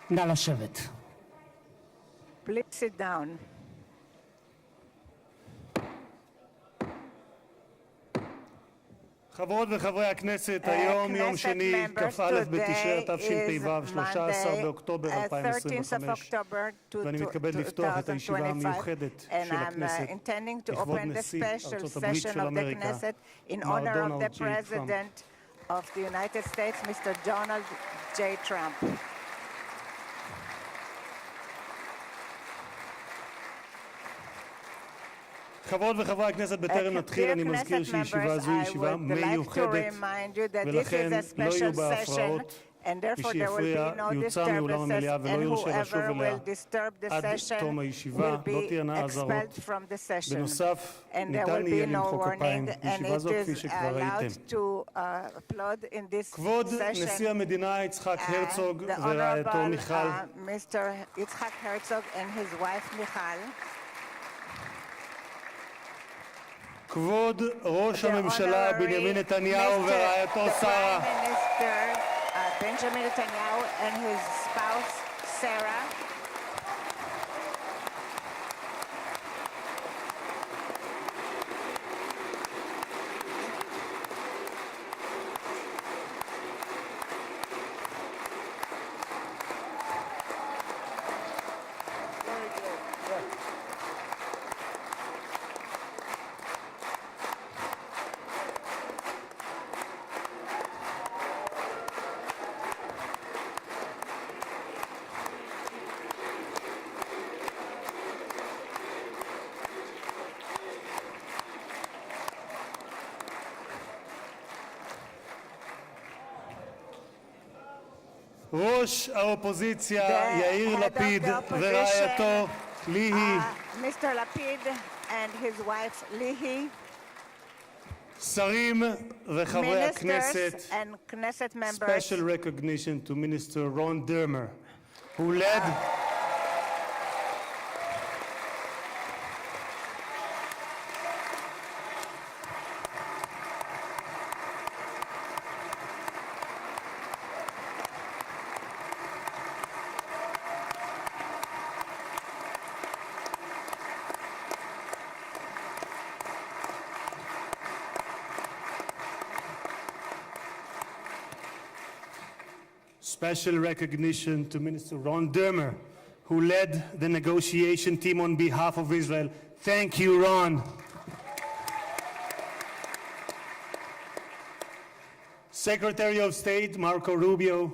נא לשבת. Please sit down. חברות וחברי הכנסת, היום יום שני, כ"א בתשרי התשפ"ו, 13 באוקטובר 2025, ואני מתכבד לפתוח את הישיבה המיוחדת של הכנסת לכבוד נשיא ארצות הברית של אמריקה, מר דונלד ג'יי טראמפ. Of the United States, Mr. Donald J. Trump. חברות וחברי הכנסת, בטרם נתחיל אני מזכיר שישיבה זו היא ישיבה מיוחדת ולכן לא יהיו בה הפרעות. מי שיפריע יוצא מאולם המליאה ולא יורשה לשוב אליה עד תום הישיבה, לא תהיינה אזהרות. בנוסף, ניתן יהיה למחוא כפיים בישיבה זו כפי שכבר ראיתם. כבוד נשיא המדינה יצחק הרצוג ורעייתו מיכל, כבוד ראש הממשלה בנימין נתניהו ורעייתו שרה, Benjamin Netanyahu and his spouse Sarah, ראש האופוזיציה יאיר לפיד ורעייתו ליהי, Mr. Lapid and his wife Lihi, שרים וחברי הכנסת, ministers and Knesset members. special recognition to Minister Ron Dermer, who led special recognition to Minister Ron Dermer, who led the negotiation team on behalf of Israel. Thank you, Ron. Secretary of State Marco Rubio,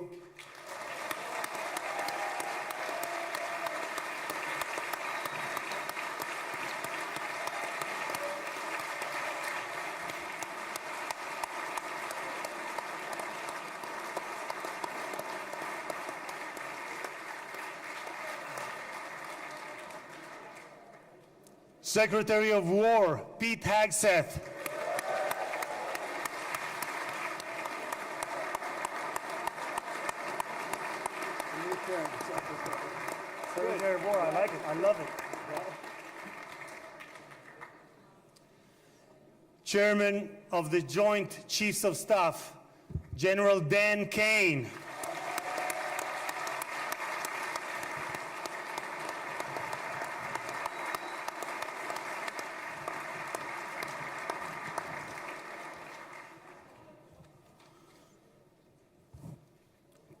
Secretary of War Pete Hegseth, Secretary of War, I like it, I love it. Chairman of the Joint Chiefs of Staff General Dan Kane,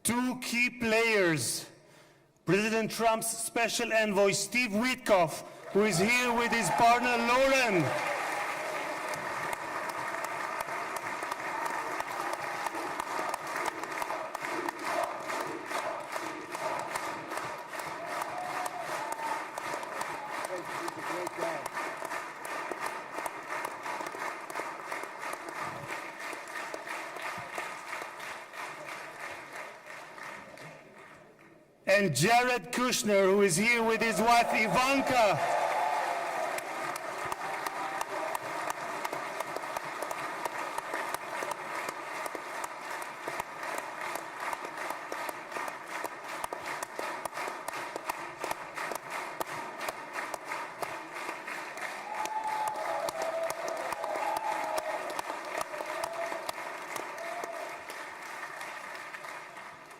two key players, President Trump's special envoy Steve Witkoff, who is here with his partner Lauren, and Jared Kushner, who is here with his wife Ivanka.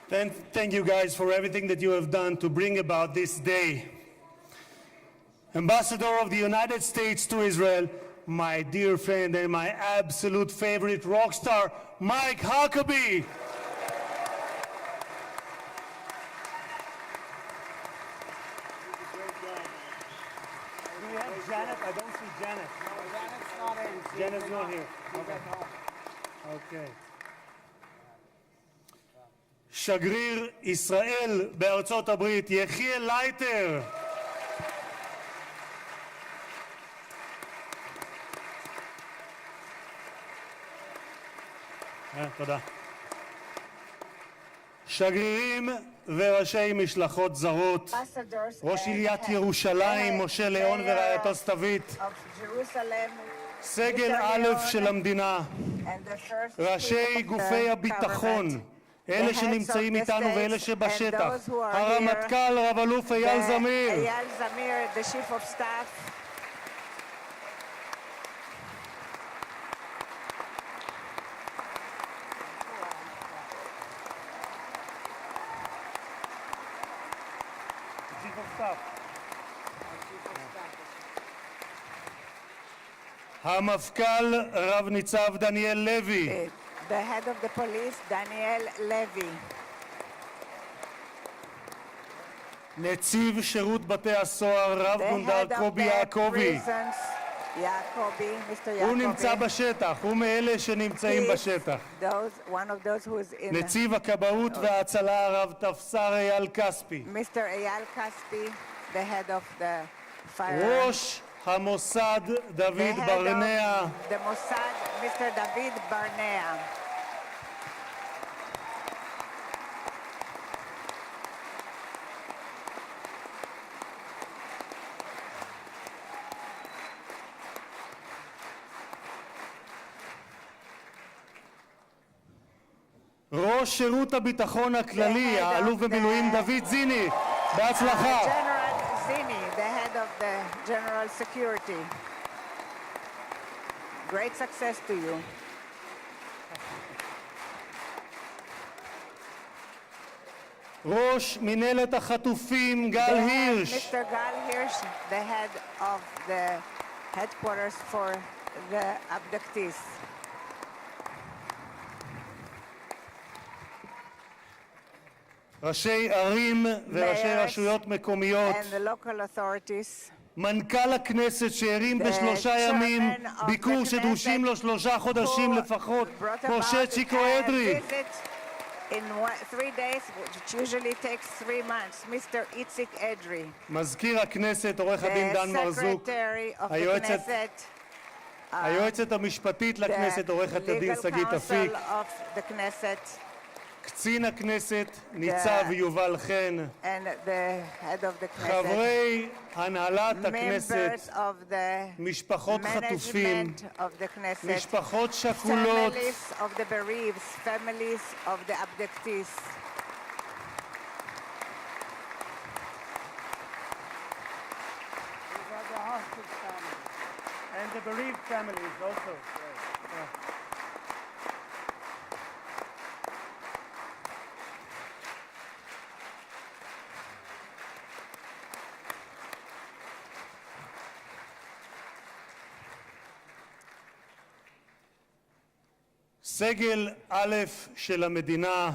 Thank you guys for everything that you have done to bring about this day. Ambassador of the United States to Israel, my dear friend and my absolute favorite rock star, Mike Huckabee. Do we have Janet? I don't see Janet. Janet's not in. Janet's not here. Okay. שגריר ישראל בארצות הברית, יחיאל לייטר. תודה. שגרירים וראשי משלחות זרות, ראש עיריית ירושלים משה ליאון ורעייתו סתווית, סגל א' של המדינה, ראשי גופי הביטחון, אלה שנמצאים איתנו ואלה שבשטח, הרמטכ"ל רב אלוף אייל זמיר, the chief of staff, Chief of Staff. המפכ"ל רב ניצב דניאל לוי, the head of the police, Daniel Levy, נציב שירות בתי הסוהר רב the גונדר head of קובי the יעקבי, prisons, Mr. הוא נמצא Yacobi. בשטח, הוא מאלה שנמצאים He is בשטח. one of those who is in נציב הכבאות וההצלה הרב תפסר אייל כספי, Mr. Eyal Kaspi, the head of the fire. ראש המוסד דוד the head ברנע, of the Mossad, Mr. David Barnea. ראש שירות הביטחון הכללי, The head of האלוף במילואים the- דוד זיני, בהצלחה. General Zini, the head of the General Security. Great success to you. ראש מנהלת החטופים גל הירש, Mr. Gal Hirsch, the head of the headquarters for the abductees. ראשי ערים וראשי Mayors רשויות מקומיות, and the local authorities. מנכ"ל הכנסת שהרים The בשלושה ימים chairman of ביקור the שדרושים Knesset לו 3 חודשים who לפחות, brought משה about צ'יקו a אדרי. visit in 3 days, which usually takes 3 months, Mr. Itzik Edry, מזכיר הכנסת עורך הדין דן the מרזוק, secretary of the היועצת- Knesset, היועצת המשפטית לכנסת עורכת הדין legal שגית אפיק, counsel of the Knesset, קצין הכנסת ניצב יובל חן, and the head of the Knesset, חברי הנהלת הכנסת, members of the משפחות חטופים, management of the Knesset, משפחות שכולות, families of the bereaved, families of the abductees. These are the hostage families. And the bereaved families also. סגל א' של המדינה,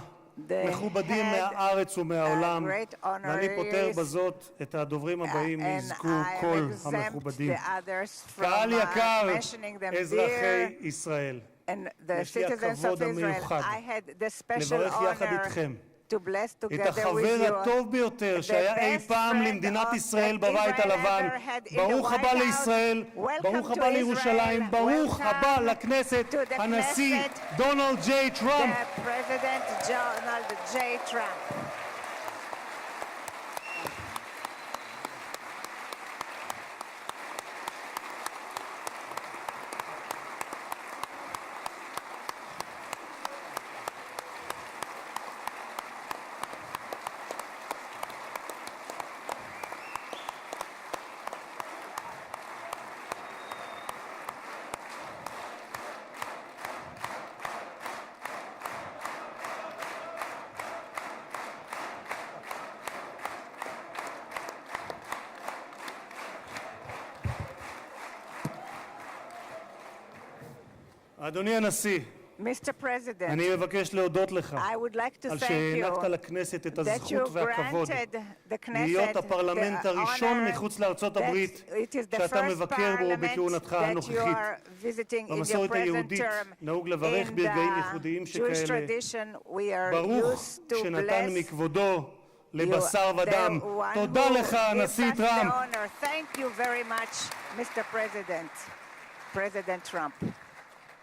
The מכובדים head, מהארץ ומהעולם, great ואני פותר honorees, בזאת את הדוברים הבאים, and יזכו I כל exempt המכובדים. the others from קהל יקר, mentioning them אזרחי dear, ישראל, and the יש לי citizens of הכבוד Israel. המיוחד I had the special לברך יחד honor איתכם to bless את together with החבר you הטוב ביותר the שהיה אי best פעם friend למדינת of ישראל that בבית Israel הלבן. ever had in the ברוך White הבא House. לישראל, Welcome ברוך to הבא לירושלים, Israel. ברוך Welcome הבא לכנסת, to the הנשיא Knesset. דונלד ג'יי טראמפ. the President Donald J. Trump. אדוני הנשיא, Mr. President, אני מבקש להודות לך I would like to על thank שהענקת you לכנסת את that הזכות you והכבוד granted the להיות Knesset הפרלמנט the הראשון honor מחוץ לארצות that הברית it is the שאתה first מבקר בו parliament בכהונתך that you הנוכחית. are visiting in your במסורת present היהודית term. נהוג לברך In ברגעים the ייחודיים Jewish שכאלה. tradition, we are ברוך used to שנתן bless מכבודו you, לבשר the ודם. one תודה who לך, gives הנשיא us the טראמפ. honor. Thank you very much, Mr. President, President Trump.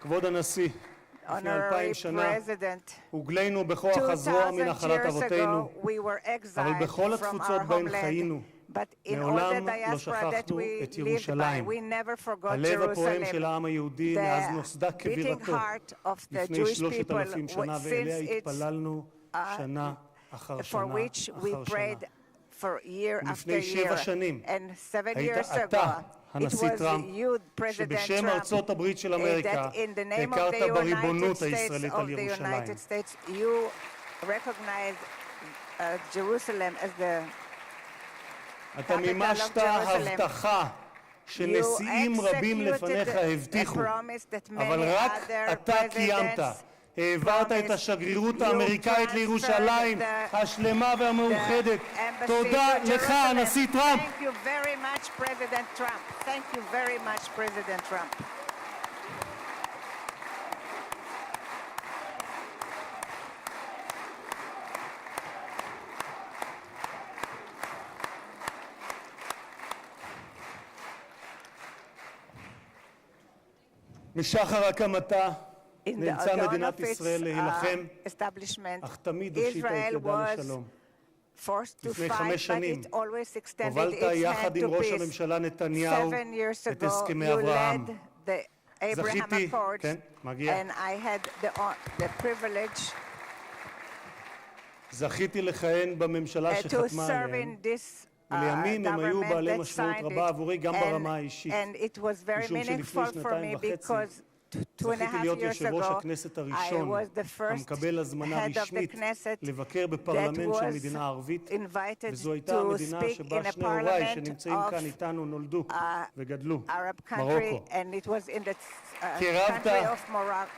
כבוד הנשיא, לפני 2000 Honorary שנה President, הוגלינו בכוח הזרוע מן 2,000 נחלת years אבותינו, ago, we were אבל exiled בכל from התפוצות our בהן homeland. חיינו, But in all the מעולם לא diaspora that שכחנו we את lived by, ירושלים. we never forgot הלב הפועם של Jerusalem. העם היהודי מאז The נוסדה beating כבירתו heart of the לפני Jewish 3,000 people, שנה, ואליה since it's התפללנו שנה אחר for שנה which we אחר שנה. prayed for year after לפני year. 7 שנים And 7 היית years אתה, ago, it הנשיא was טראמפ, you, President שבשם Trump, ארצות הברית של אמריקה that in the name of הכרת the United בריבונות States הישראלית על of the ירושלים. United States, you recognized Jerusalem as the אתה capital of מימשת Jerusalem. הבטחה שנשיאים רבים לפניך הבטיחו, אבל רק אתה קיימת. העברת את השגרירות האמריקאית לירושלים השלמה והמאוחדת. תודה לך, הנשיא טראמפ. Thank you very much, President Trump. Thank you very much, President Trump. משחר הקמתה In the נאלצה dawn מדינת of its ישראל להילחם, establishment, אך תמיד הושיטה את Israel ידה was לשלום. forced to לפני fight, 5 but שנים it always extended הובלת its יחד hand עם to ראש peace. הממשלה נתניהו 7 years את ago, הסכמי you אברהם. led the Abraham זכיתי, Accords, כן, מגיע. and I had the privilege זכיתי לכהן בממשלה to שחתמה serve עליהם, in this ולימים הם היו government בעלי that משמעות signed רבה it, עבורי גם ברמה האישית. and it was very משום שלפני meaningful for 2.5 me because 2.5 זכיתי להיות years יושב ראש ago, הכנסת I הראשון was the first המקבל הזמנה head of the רשמית Knesset לבקר that בפרלמנט של was מדינה ערבית, invited וזו הייתה to המדינה speak שבה in a שני הוריי parliament שנמצאים כאן of איתנו נולדו וגדלו, Arab country, מרוקו. and it was in the קירבת- country of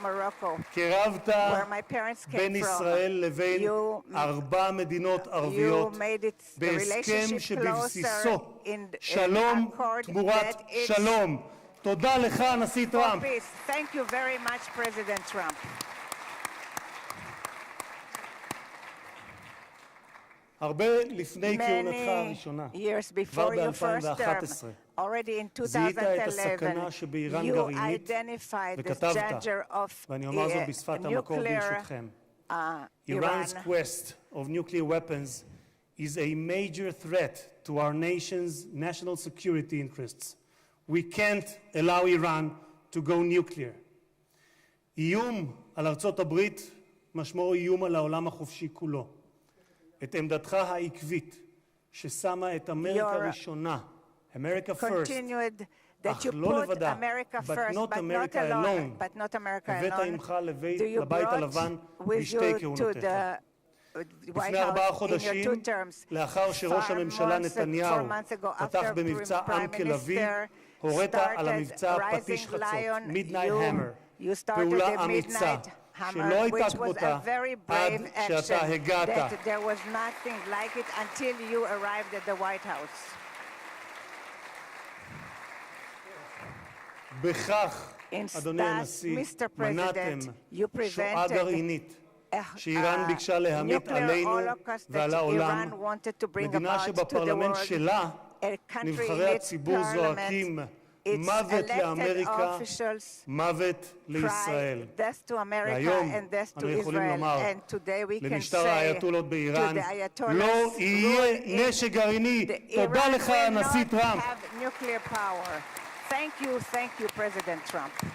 Morocco, קירבת where my parents בין came ישראל from. לבין You- 4 מדינות ערביות You made it the בהסכם relationship שבבסיסו closer in שלום accord תמורת that it's שלום. תודה לך, הנשיא for טראמפ. peace. Thank you very much, President Trump. הרבה לפני כהונתך הראשונה, Many years כבר before your first term, ב-2011, already in זיהית את 2011, הסכנה שבאיראן you גרעינית, identified the וכתבת, danger of ואני אומר זאת בשפת המקור nuclear ברשותכם. Iran. Iran's quest of nuclear weapons is a major threat to our nation's national security interests. We can't allow Iran to go nuclear. איום על ארצות הברית משמעו איום על העולם החופשי כולו. את עמדתך העקבית ששמה את אמריקה ראשונה, America first, Continued that אך you לא put לבדה, America but first, not but not America alone, alone. but not America הבאת alone. עמך Do you לבית brought הלבן with בשתי you to כהונותיך. the White לפני 4 House in your חודשים, 2 terms? לאחר שראש הממשלה 4 נתניהו months ago, פתח after במבצע עם Prime כלבי, Minister הורית על started המבצע Rising פטיש חצות, Lion, Midnight Hammer, you started פעולה the אמיצה, Midnight שלא Hammer, הייתה which was כמותה a very עד brave שאתה action, הגעת. that there was nothing like it until you arrived at the White House. בכך, In אדוני that, הנשיא, Mr. מנעתם President, you שואה prevented גרעינית שאיראן ביקשה להמיט nuclear עלינו holocaust ועל that העולם, Iran wanted to bring מדינה about to the שבפרלמנט world. שלה A country נבחרי in its הציבור זועקים its מוות elected לאמריקה, officials מוות לישראל. cry death to America והיום and death to אנו יכולים Israel. לומר And today we can למשטר say האייתולות באיראן, to the Ayatollahs לא יהיה ruled in נשק גרעיני. תודה Iran לך, will הנשיא not טראמפ. have nuclear power. Thank you, President Trump.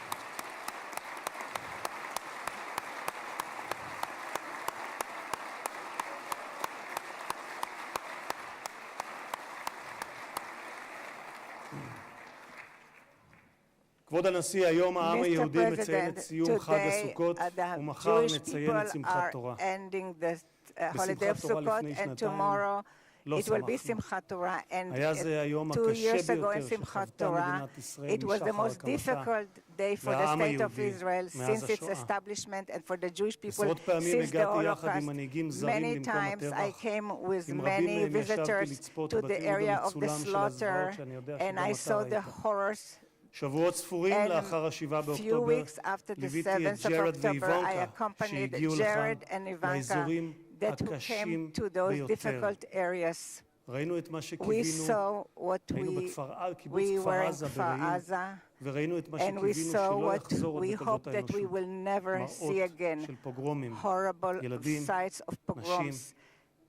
כבוד הנשיא, היום העם Mr. היהודי מציין את President, סיום חג today הסוכות the ומחר Jewish נציין את people שמחת are תורה. ending the holiday of בשמחת תורה Sukkot, לפני and שנתיים tomorrow לא it will be שמחנו. Simchat Torah, and היה זה היום 2 הקשה years ago in ביותר Simchat שחוותה Torah, מדינת ישראל it was the משחר most הקמתה difficult day for the והעם state of היהודי Israel מאז since its השואה. establishment and for the Jewish people עשרות פעמים since the הגעתי יחד עם Holocaust. מנהיגים זרים Many למקום times I הטבח. came with עם many רבים מהם ישבתי visitors לצפות to the בתיעוד area of the המצולם של slaughter, הזוועות שאני יודע and שגם I אתה saw the ראית. horrors. שבועות ספורים And לאחר ה-7 few באוקטובר weeks after the ליוויתי את 7th of ג'רד October, I ואיוונקה accompanied שהגיעו לכאן Jared and Ivanka לאזורים that who הקשים came to those ביותר. difficult areas. ראינו את מה We שקיווינו, saw what היינו קיבוץ we כפר were in עזה Kfar ברעים, Aza, וראינו את מה and we שקיווינו saw שלא what יחזור עוד we בתולדות hope that we האנושות. will never see מראות again, של פוגרומים, horrible ילדים, sites of נשים, pogroms,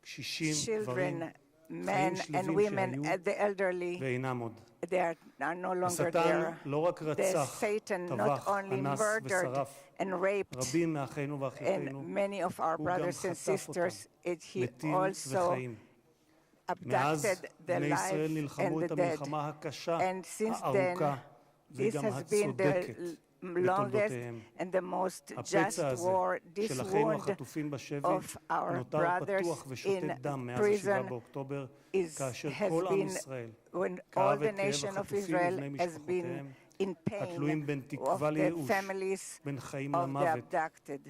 קשישים, גברים, children, men and שלווים women, שהיו and the elderly. ואינם עוד. They are no longer השטן there. לא רק The רצח, Satan not טבח, only אנס murdered ושרף and raped רבים מאחינו ואחיותינו, and many of our הוא גם brothers and חטף אותם, sisters, he מתים also וחיים. מאז abducted the בני ישראל life נלחמו and את the dead. המלחמה הקשה, And since then, הארוכה this וגם has been הצודקת the longest בתולדותיהם. and the most just הפצע הזה war, this של אחינו wound החטופים בשבי of our נותר brothers פתוח ושותת in דם מאז prison ה-7 באוקטובר, כאשר has כל עם been ישראל when all כאב the את כאב nation of החטופים Israel ובני has been משפחותיהם, in התלויים pain בין of תקווה the לייאוש, families בין חיים of the למוות, abducted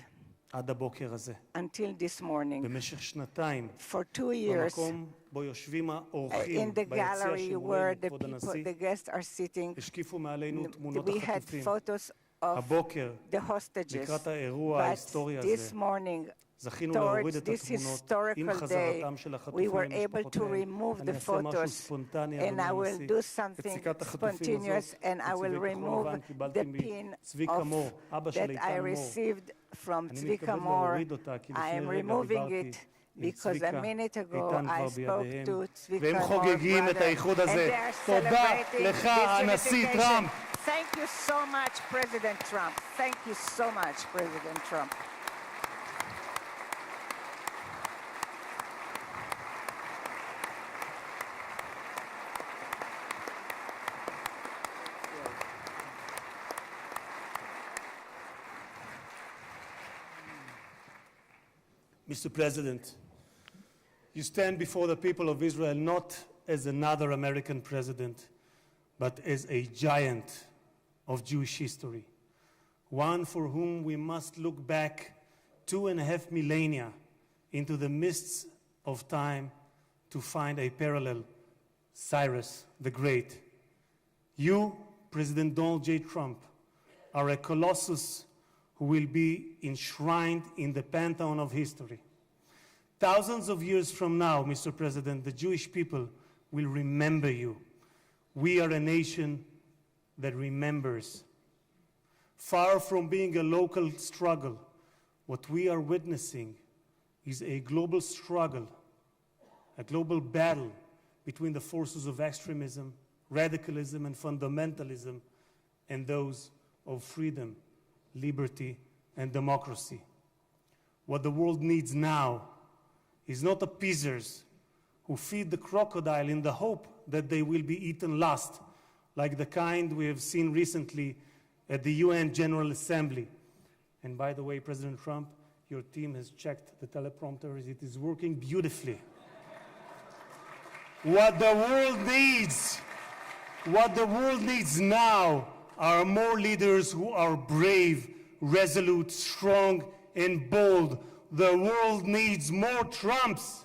עד הבוקר הזה. until this morning. במשך שנתיים, For 2 years, במקום בו יושבים האורחים in the ביציע gallery where שמולנו, the כבוד people, הנשיא, the guests are sitting, השקיפו מעלינו תמונות we had החטופים. photos of הבוקר, the hostages. לקראת האירוע But ההיסטורי this הזה, morning, זכינו להוריד towards את this התמונות עם historical day, חזרתם של we החטופים were able to למשפחותיהם. remove אני the אעשה משהו photos, ספונטני, and I אדוני will הנשיא. do את something סיכת החטופים spontaneous, הזאת, and I will מצבעי כחול remove לבן, קיבלתי the pin מצביקה of מור, אבא של that I איתן מור. received from אני Tzvika מתכבד Mor. להוריד אותה, כי I לפני am רגע removing דיברתי it עם because a צביקה, minute ago איתן I כבר spoke בידיהם, to Tzvika והם Mor חוגגים את brother, האיחוד and הזה. they are תודה celebrating לך, this הנשיא unification. טראמפ. Thank you so much, President Trump. Thank you so much, President Trump. Mr. President, you stand before the people of Israel not as another American president, but as a giant of Jewish history, one for whom we must look back 2.5 millennia into the mists of time to find a parallel, Cyrus the Great. You, President Donald J. Trump, are a colossus who will be enshrined in the pantheon of history. Thousands of years from now, Mr. President, the Jewish people will remember you. We are a nation that remembers. Far from being a local struggle, what we are witnessing is a global struggle, a global battle between the forces of extremism, radicalism, and fundamentalism, and those of freedom, liberty, and democracy. What the world needs now is not appeasers who feed the crocodile in the hope that they will be eaten last, like the kind we have seen recently at the UN General Assembly. And by the way, President Trump, your team has checked the teleprompter. It is working beautifully. What the world needs now are more leaders who are brave, resolute, strong, and bold. The world needs more Trumps.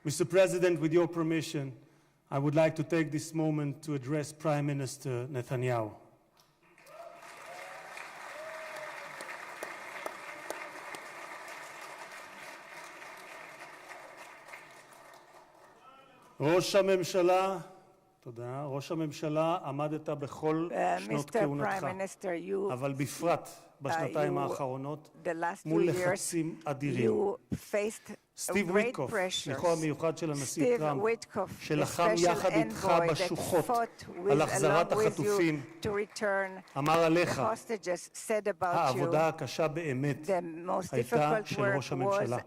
Mr. President, with your permission, I would like to take this moment to address Prime Minister Netanyahu. ראש הממשלה, תודה, ראש הממשלה, עמדת בכל שנות כהונתך, אבל בפרט בשנתיים האחרונות, מול לחצים אדירים. סטיב וויטקוף, שליחו המיוחד של הנשיא טראמפ, שלחם יחד איתך בשוחות על החזרת החטופים, אמר עליך, העבודה הקשה באמת הייתה של ראש הממשלה.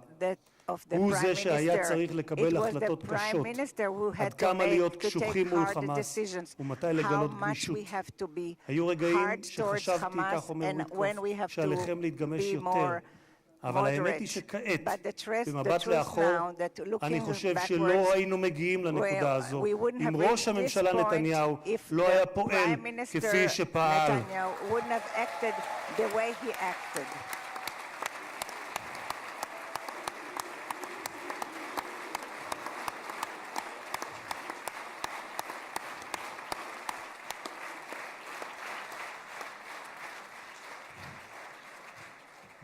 of the הוא prime זה שהיה minister. צריך It לקבל was the החלטות prime קשות, minister who עד had to כמה להיות take קשוחים מול hard חמאס, decisions, ומתי how לגלות much גמישות. we have to be היו רגעים hard towards שחשבתי, כך Hamas, אומר and ויטקוף, when we have שעליכם to להתגמש be יותר. more אבל האמת היא moderate. שכעת, But the במבט truth לאחור, now that אני looking חושב backwards, שלא היינו מגיעים לנקודה הזו, we wouldn't אם have ראש reached this הממשלה point נתניהו if לא the היה פועל Prime Minister כפי שפעל. Netanyahu wouldn't have acted the way he acted.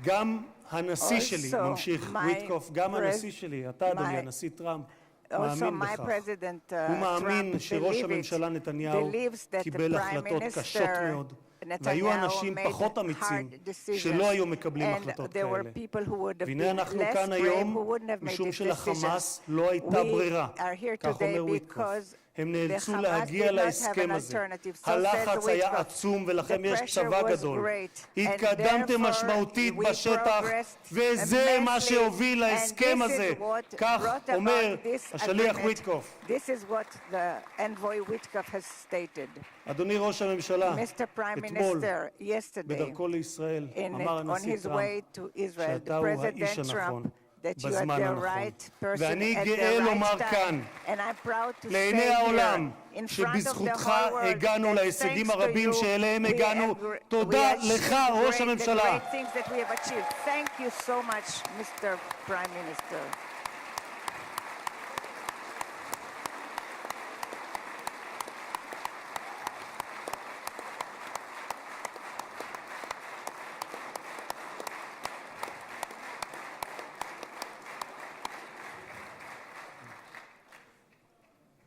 גם הנשיא שלי, Also, ממשיך ויטקוף, גם הנשיא שלי, אתה אדוני, הנשיא טראמפ, מאמין my בכך. president, הוא מאמין Trump, שראש believes הממשלה נתניהו that the קיבל Prime החלטות קשות Minister מאוד, Netanyahu והיו אנשים made פחות אמיצים hard decisions, שלא היו מקבלים and החלטות there were כאלה. people who would have והנה been אנחנו less כאן brave, היום, who wouldn't have made משום these שלחמאס decisions. לא הייתה We ברירה, are here כך today אומר ויטקוף. because הם the נאלצו Hamas להגיע did not have להסכם an הזה. alternative. So הלחץ says היה Witkov. עצום ולכם The יש pressure צבא was גדול. great, התקדמתם and therefore משמעותית we בשטח, progressed וזה מה immensely, שהוביל and להסכם this הזה. is what כך brought אומר about this השליח agreement. ויטקוף. This is what the envoy Witkov has stated. אדוני ראש הממשלה, Mr. Prime אתמול, Minister, yesterday, בדרכו לישראל, אמר on הנשיא his טראמפ, way to Israel, שאתה the הוא האיש President הנכון, Trump, that you are בזמן the הנכון. right person ואני at גאה the לומר right כאן, time. And I'm proud to say לעיני העולם, here, in front of the שבזכותך whole world, הגענו that להישגים thanks to הרבים you, שאליהם we הגענו. agree- תודה we achieved לך, ראש the הממשלה. great things that we have achieved. Thank you so much, Mr. Prime Minister.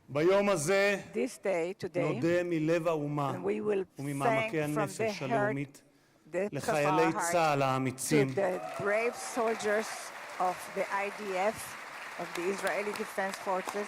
ביום הזה This day, today, נודה מלב האומה and we will וממעמקי thank from the הנפש heart הלאומית depth of לחיילי our heart צה"ל to האמיצים, the brave soldiers of the IDF, of the Israeli Defense Forces,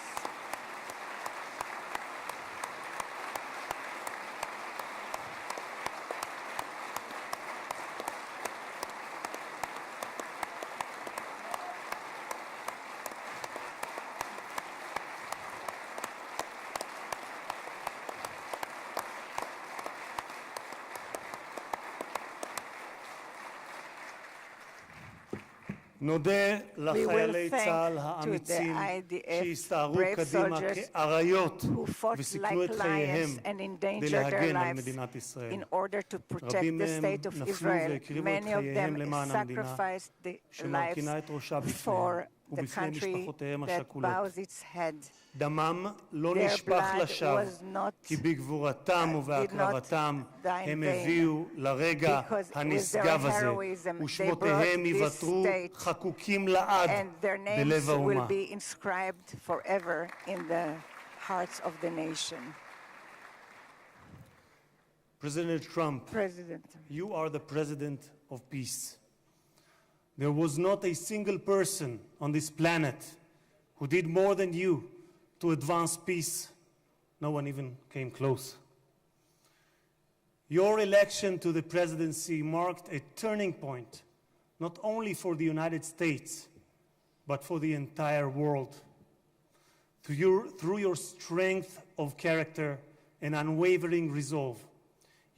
נודה לחיילי thank צה"ל to the האמיצים IDF שהסתערו brave קדימה soldiers כאריות who fought וסיכנו את like חייהם lions and כדי endangered their להגן על lives מדינת ישראל. in order to protect רבים the מהם state of נפלו Israel. והקריבו את Many of חייהם them למען המדינה, sacrificed their lives שמרכינה את ראשה for בפניהם the ובפני country משפחותיהם that השכולות. bows its head. דמם לא Their נשפך blood לשווא, was not- כי בגבורתם did ובהקרבתם not die in הם vain. הביאו לרגע Because with הנשגב their הזה, heroism, they ושמותיהם brought this ייוותרו state, חקוקים לעד and their names בלב will האומה. be inscribed forever in the hearts of the nation. President Trump, President, you are the president of peace. There was not a single person on this planet who did more than you to advance peace. No one even came close. Your election to the presidency marked a turning point, not only for the United States, but for the entire world. Through your strength of character and unwavering resolve,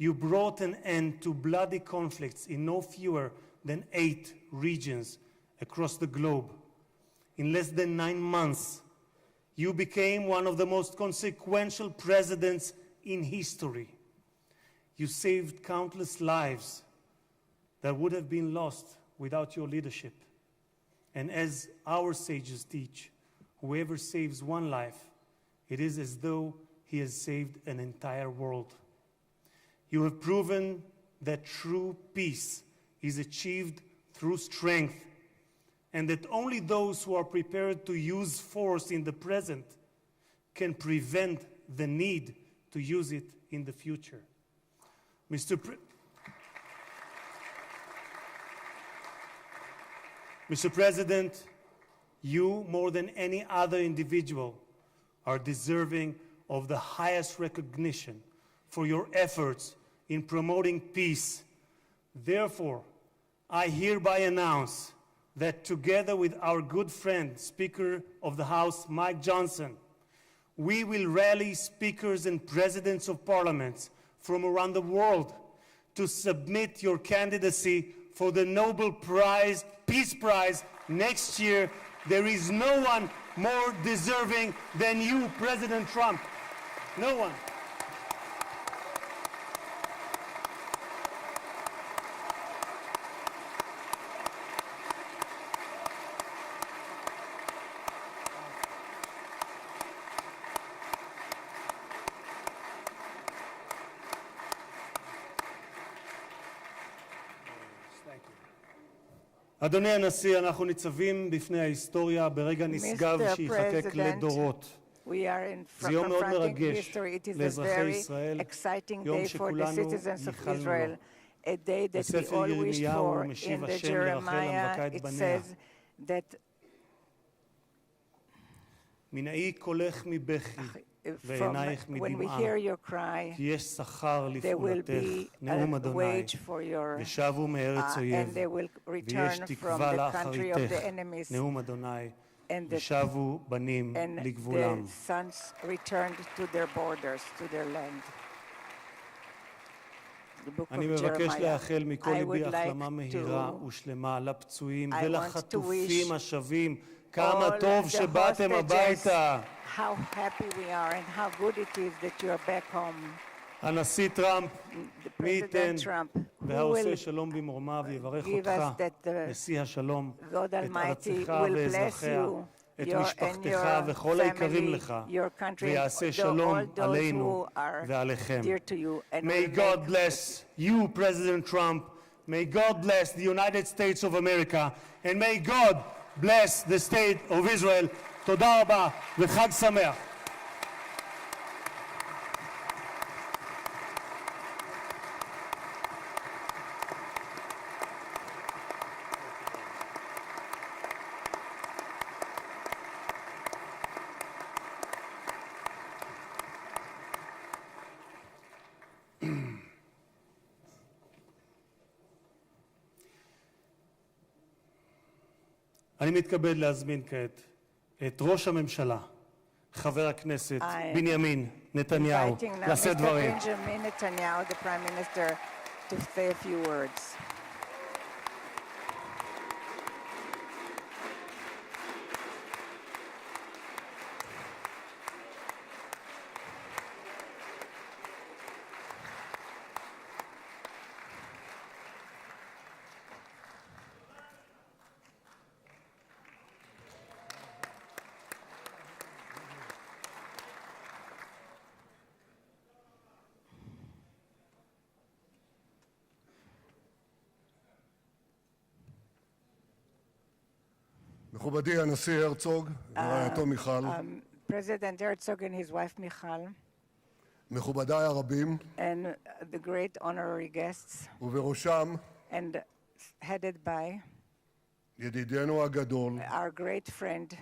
you brought an end to bloody conflicts in no fewer than 8 regions across the globe. In less than 9 months, you became one of the most consequential presidents in history. You saved countless lives that would have been lost without your leadership. And as our sages teach, whoever saves one life, it is as though he has saved an entire world. You have proven that true peace is achieved through strength, and that only those who are prepared to use force in the present can prevent the need to use it in the future. Mr. President, you, more than any other individual, are deserving of the highest recognition for your efforts in promoting peace. Therefore, I hereby announce that together with our good friend, Speaker of the House, Mike Johnson, we will rally speakers and presidents of parliaments from around the world to submit your candidacy for the Nobel Prize, Peace Prize next year. There is no one more deserving than you, President Trump. No one. אדוני הנשיא, אנחנו ניצבים בפני ההיסטוריה ברגע נשגב שיחקק לדורות. זה יום מאוד מרגש לאזרחי ישראל, יום שכולנו ייחלנו לו. בספר ירמיהו משיב השם לרחל המבכה את בניה. מנעי קולך מבכי ועינייך מדמעה, כי יש שכר לפעולתך, נאום אדוני, ושבו מארץ אויב, ויש תקווה לאחריתך, נאום אדוני, ושבו בנים לגבולם. אני מבקש לאחל מכל ליבי החלמה מהירה ושלמה לפצועים ולחטופים השבים. כמה טוב שבאתם הביתה. How happy we are and how good it is that you are back home. הנשיא טראמפ, מי ייתן והעושה שלום במרומיו יברך אותך, נשיא השלום, את ארצך ואזרחיה, את משפחתך וכל היקרים לך, ויעשה שלום עלינו ועליכם. May God bless you, President Trump. May God bless the United States of America. And may God bless the state of Israel. תודה רבה וחג שמח. אני מתכבד להזמין כעת את ראש הממשלה, חבר הכנסת בנימין נתניהו, לשאת דברים. Benjamin Netanyahu, the Prime Minister, to say a few words. מכובדי הנשיא הרצוג ורעייתו מיכל, President Herzog and his wife Michal, מכובדיי הרבים, and the great honorary guests, ובראשם and headed by ידידנו הגדול, our great friend,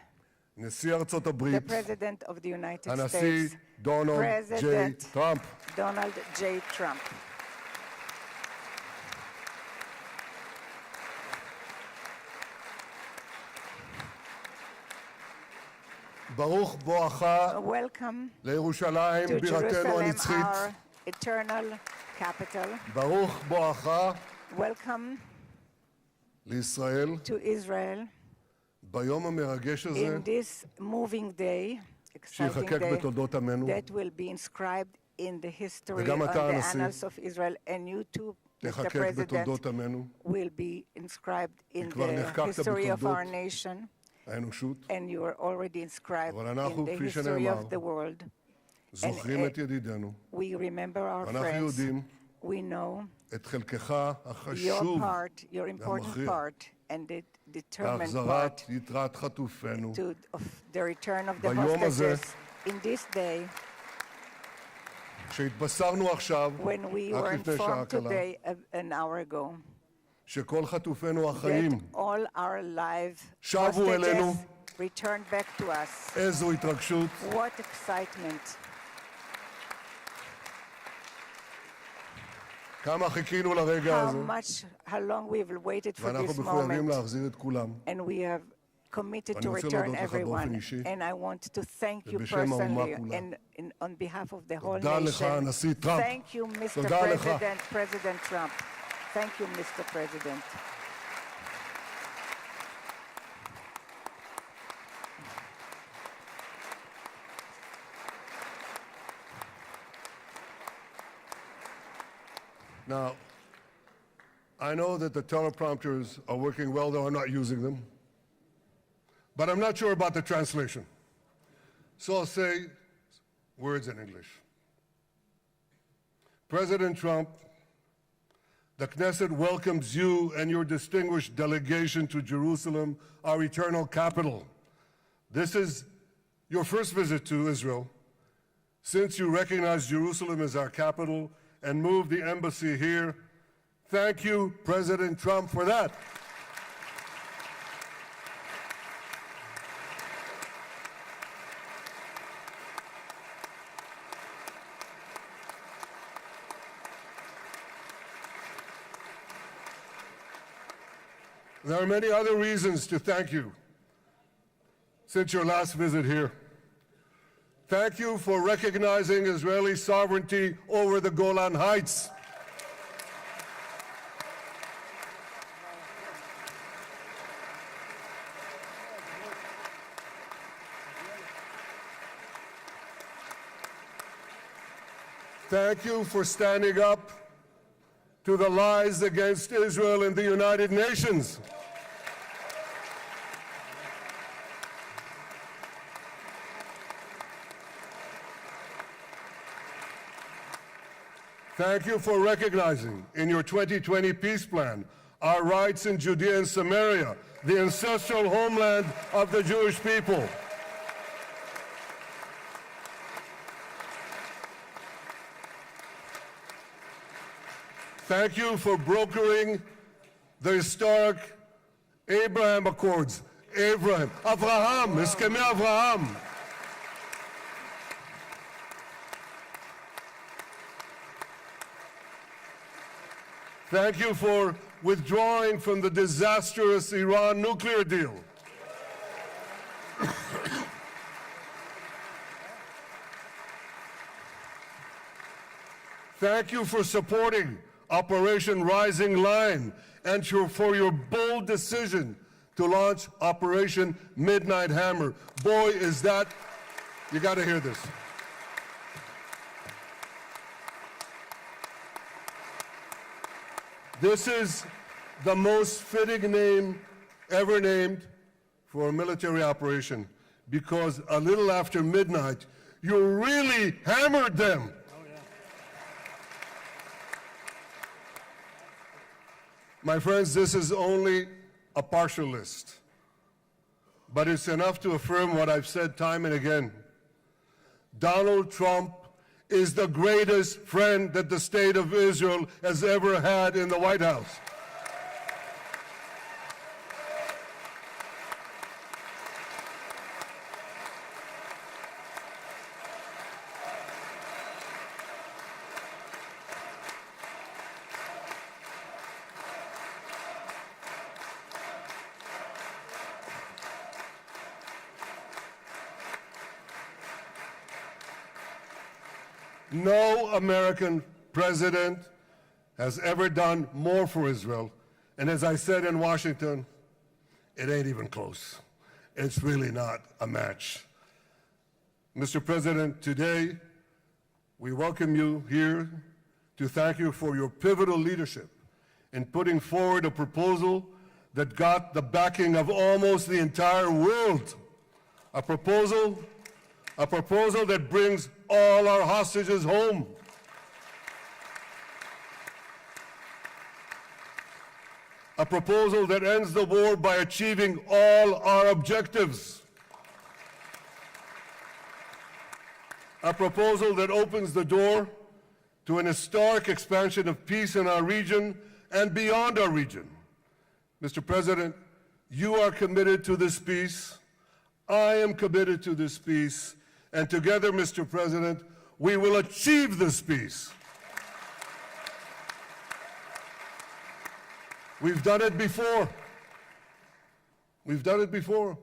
נשיא ארצות הברית, the President of the United הנשיא States, דונלד ג'יי טראמפ. Donald J. Trump. ברוך בואך לירושלים בירתנו הנצחית. ברוך בואך לישראל ביום המרגש הזה שיחקק בתולדות עמנו. וגם אתה הנשיא תחקק בתולדות עמנו. כי כבר נחקקת בתולדות האנושות, אבל אנחנו, כפי שנאמר, זוכרים את ידידינו, ואנחנו יודעים את חלקך החשוב והמכריע בהחזרת יתרת חטופינו ביום הזה, שהתבשרנו עכשיו, רק לפני שעה קלה, שכל חטופינו החיים שבו אלינו. איזו התרגשות. כמה חיכינו לרגע הזה, how long we've waited for ואנחנו this מחויבים moment, להחזיר את כולם. and we have committed to ואני רוצה return להודות לך באופן everyone. אישי, And I want to thank you ובשם האומה personally כולה. and on behalf of the whole תודה לך, nation. הנשיא טראמפ. Thank you, Mr. תודה לך. President Trump. Thank you, Mr. President. Now, I know that the teleprompters are working well, though I'm not using them. But I'm not sure about the translation. So I'll say words in English. President Trump, the Knesset welcomes you and your distinguished delegation to Jerusalem, our eternal capital. This is your first visit to Israel since you recognize Jerusalem as our capital and moved the embassy here. Thank you, President Trump, for that. There are many other reasons to thank you since your last visit here. Thank you for recognizing Israeli sovereignty over the Golan Heights. Thank you for standing up to the lies against Israel in the United Nations. Thank you for recognizing in your 2020 peace plan our rights in Judea and Samaria, the ancestral homeland of the Jewish people. Thank you for brokering the historic Abraham Accords. Abraham, Eskamei Avraham. Thank you for withdrawing from the disastrous Iran nuclear deal. Thank you for supporting Operation Rising Lion and for your bold decision to launch Operation Midnight Hammer. Boy, is that, you got to hear this. This is the most fitting name ever named for a military operation, because a little after midnight, you really hammered them. My friends, this is only a partial list, but it's enough to affirm what I've said time and again. Donald Trump is the greatest friend that the state of Israel has ever had in the White House. No American president has ever done more for Israel. And as I said in Washington, it ain't even close. It's really not a match. Mr. President, today we welcome you here to thank you for your pivotal leadership in putting forward a proposal that got the backing of almost the entire world. A proposal that brings all our hostages home. A proposal that ends the war by achieving all our objectives. A proposal that opens the door to an historic expansion of peace in our region and beyond our region. Mr. President, you are committed to this peace. I am committed to this peace. And together, Mr. President, we will achieve this peace. We've done it before. We've done it before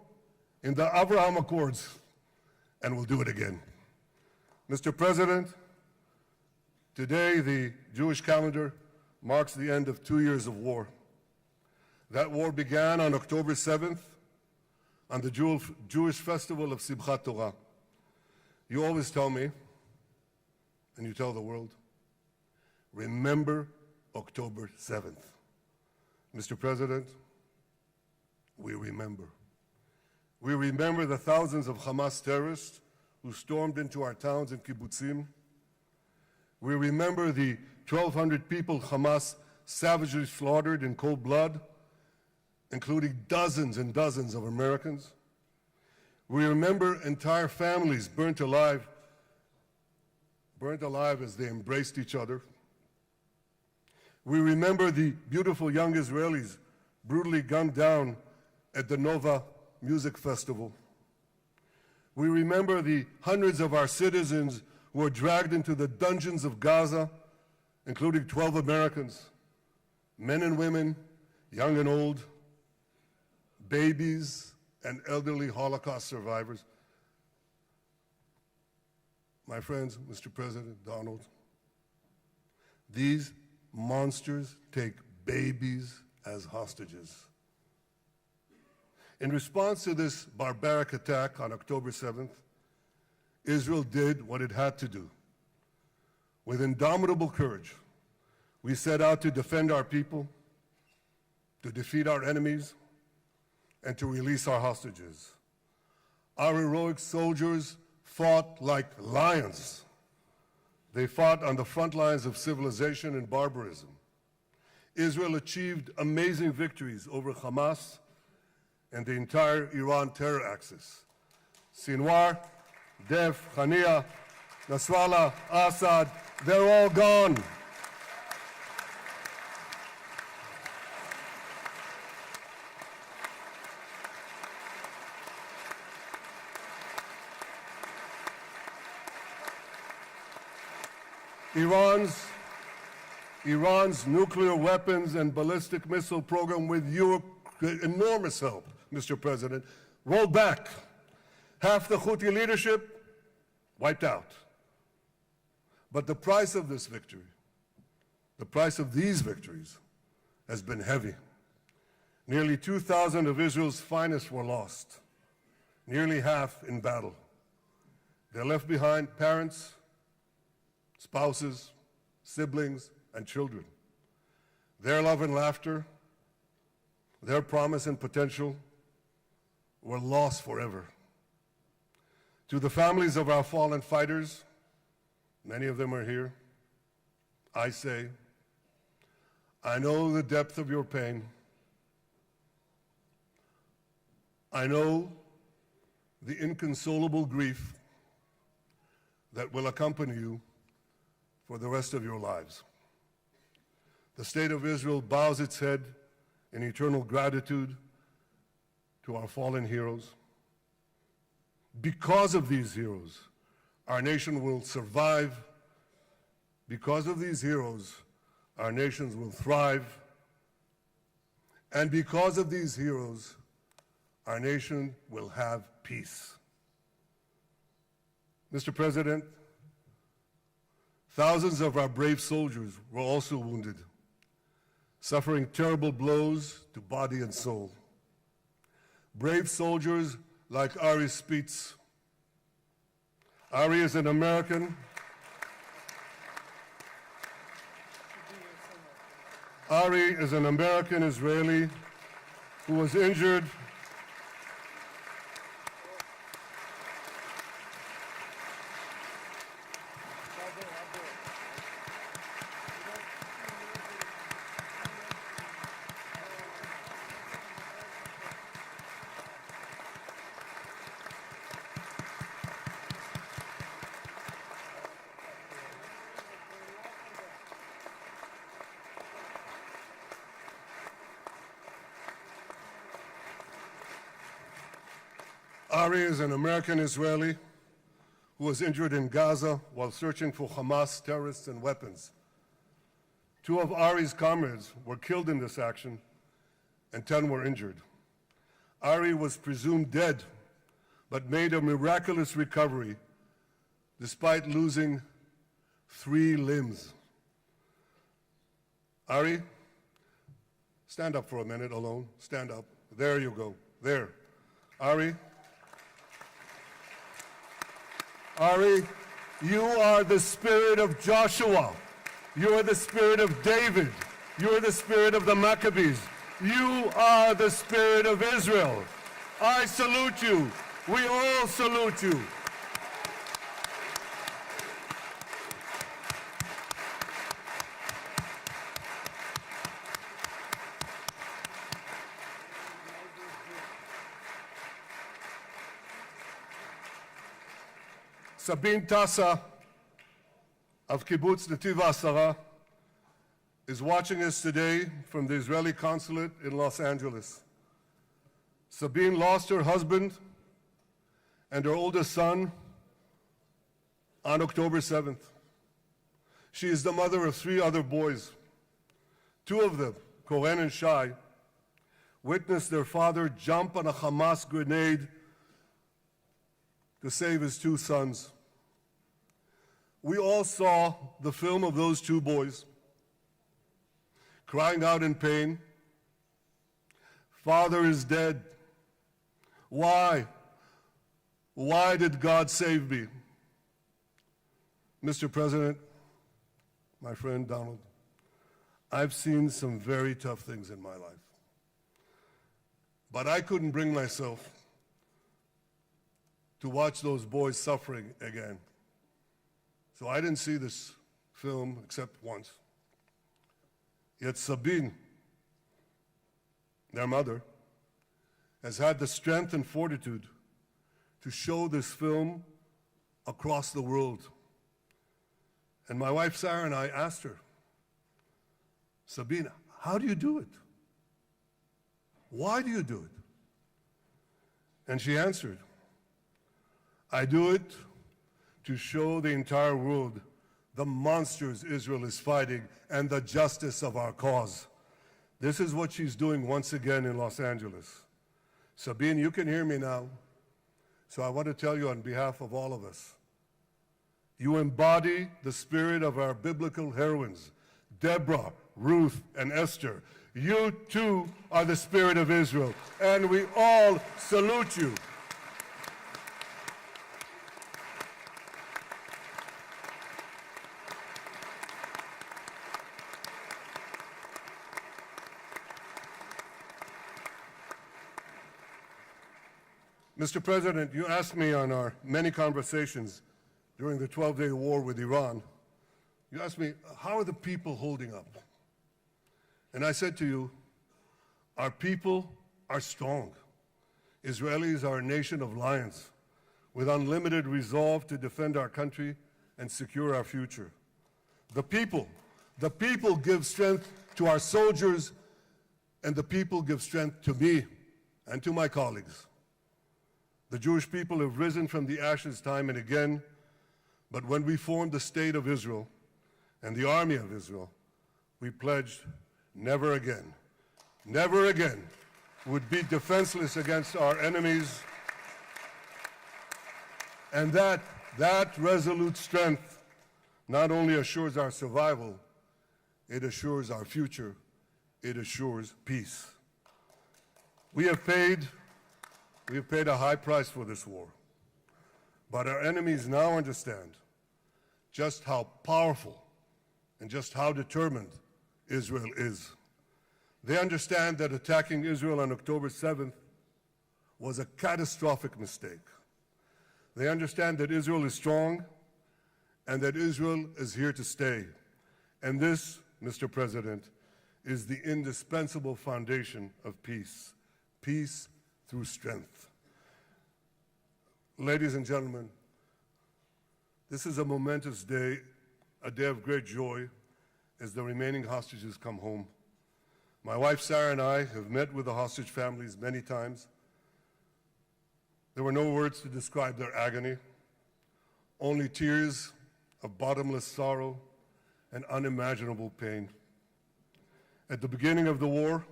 in the Abraham Accords, and we'll do it again. Mr. President, today the Jewish calendar marks the end of 2 years of war. That war began on October 7th, on the Jewish festival of Simchat Torah. You always tell me, and you tell the world, remember October 7th. Mr. President, we remember. We remember the thousands of Hamas terrorists who stormed into our towns and kibbutzim. We remember the 1,200 people Hamas savagely slaughtered in cold blood, including dozens and dozens of Americans. We remember entire families burnt alive as they embraced each other. We remember the beautiful young Israelis brutally gunned down at the Nova Music Festival. We remember the hundreds of our citizens who were dragged into the dungeons of Gaza, including 12 Americans, men and women, young and old, babies and elderly Holocaust survivors. My friends, Mr. President, Donald, these monsters take babies as hostages. In response to this barbaric attack on October 7th, Israel did what it had to do. With indomitable courage, we set out to defend our people, to defeat our enemies, and to release our hostages. Our heroic soldiers fought like lions. They fought on the front lines of civilization and barbarism. Israel achieved amazing victories over Hamas and the entire Iran terror axis. Sinwar, Def, Hania, Nasrallah, Assad, they're all gone. Iran's nuclear weapons and ballistic missile program, with your enormous help, Mr. President, rolled back. Half the Houthi leadership wiped out. But the price of this victory, the price of these victories, has been heavy. Nearly 2,000 of Israel's finest were lost, nearly half in battle. They left behind parents, spouses, siblings, and children. Their love and laughter, their promise and potential were lost forever. To the families of our fallen fighters, many of them are here, I say, I know the depth of your pain. I know the inconsolable grief that will accompany you for the rest of your lives. The state of Israel bows its head in eternal gratitude to our fallen heroes. Because of these heroes, our nation will survive. Because of these heroes, our nations will thrive. And because of these heroes, our nation will have peace. Mr. President, thousands of our brave soldiers were also wounded, suffering terrible blows to body and soul. Brave soldiers like Ari Spitz. Ari is an American. Ari is an American Israeli who was injured Ari is an American Israeli who was injured in Gaza while searching for Hamas terrorists and weapons. 2 of Ari's comrades were killed in this action, and 10 were injured. Ari was presumed dead, but made a miraculous recovery despite losing 3 limbs. Ari, stand up for a minute alone. Stand up. There you go. There. Ari, you are the spirit of Joshua. You are the spirit of David. You are the spirit of the Maccabees. You are the spirit of Israel. I salute you. We all salute you. Sabine Tassa of Kibbutz Netiv HaAsara is watching us today from the Israeli consulate in Los Angeles. Sabine lost her husband and her oldest son on October 7th. She is the mother of 3 other boys. 2 of them, Koren and Shai, witnessed their father jump on a Hamas grenade to save his 2 sons. We all saw the film of those 2 boys crying out in pain, "Father is dead. Why? Why did God save me?" Mr. President, my friend Donald, I've seen some very tough things in my life. But I couldn't bring myself to watch those boys suffering again. So I didn't see this film except once. Yet Sabine, their mother, has had the strength and fortitude to show this film across the world. And my wife Sarah and I asked her, "Sabine, how do you do it? Why do you do it?" And she answered, "I do it to show the entire world the monsters Israel is fighting and the justice of our cause." This is what she's doing once again in Los Angeles. Sabine, you can hear me now. So I want to tell you on behalf of all of us, you embody the spirit of our biblical heroines, Deborah, Ruth, and Esther. You too are the spirit of Israel, and we all salute you. Mr. President, you asked me on our many conversations during the 12-day war with Iran, you asked me, how are the people holding up? And I said to you, our people are strong. Israelis are a nation of lions with unlimited resolve to defend our country and secure our future. The people give strength to our soldiers, and the people give strength to me and to my colleagues. The Jewish people have risen from the ashes time and again, but when we formed the State of Israel and the Army of Israel, we pledged never again would be defenseless against our enemies. And that resolute strength not only assures our survival, it assures our future, it assures peace. We have paid a high price for this war, but our enemies now understand just how powerful and just how determined Israel is. They understand that attacking Israel on October 7th was a catastrophic mistake. They understand that Israel is strong and that Israel is here to stay. And this, Mr. President, is the indispensable foundation of peace. Peace through strength. Ladies and gentlemen, this is a momentous day, a day of great joy as the remaining hostages come home. My wife Sarah and I have met with the hostage families many times. There were no words to describe their agony, only tears of bottomless sorrow and unimaginable pain. At the beginning of the war,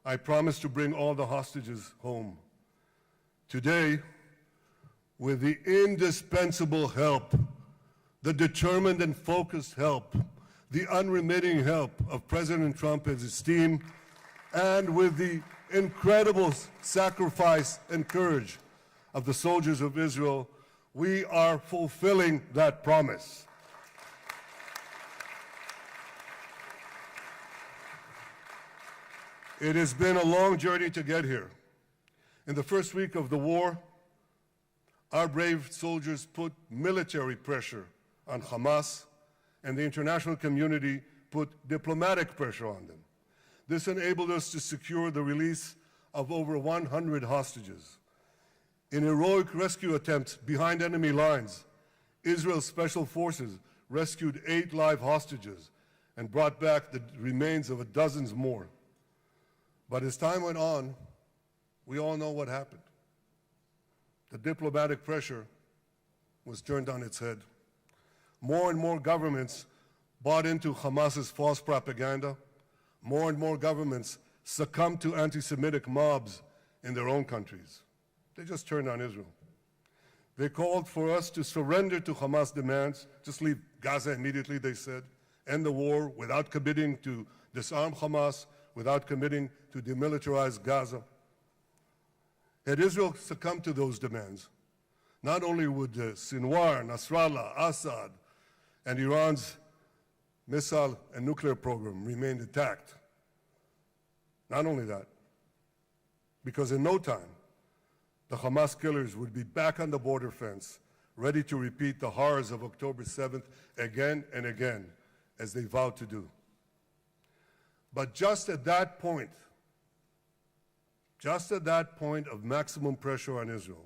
I promised to bring all the hostages home. Today, with the indispensable help, the determined and focused help, the unremitting help of President Trump and his team, and with the incredible sacrifice and courage of the soldiers of Israel, we are fulfilling that promise. It has been a long journey to get here. In the first week of the war, our brave soldiers put military pressure on Hamas, and the international community put diplomatic pressure on them. This enabled us to secure the release of over 100 hostages. In heroic rescue attempts behind enemy lines, Israel's special forces rescued 8 live hostages and brought back the remains of dozens more. But as time went on, we all know what happened. The diplomatic pressure was turned on its head. More and more governments bought into Hamas's false propaganda. More and more governments succumbed to anti-Semitic mobs in their own countries. They just turned on Israel. They called for us to surrender to Hamas demands, just leave Gaza immediately, they said, end the war without committing to disarm Hamas, without committing to demilitarize Gaza. Had Israel succumbed to those demands, not only would Sinwar, Nasrallah, Assad, and Iran's missile and nuclear program remain intact. Not only that, because in no time, the Hamas killers would be back on the border fence, ready to repeat the horrors of October 7th again and again, as they vowed to do. But just at that point of maximum pressure on Israel,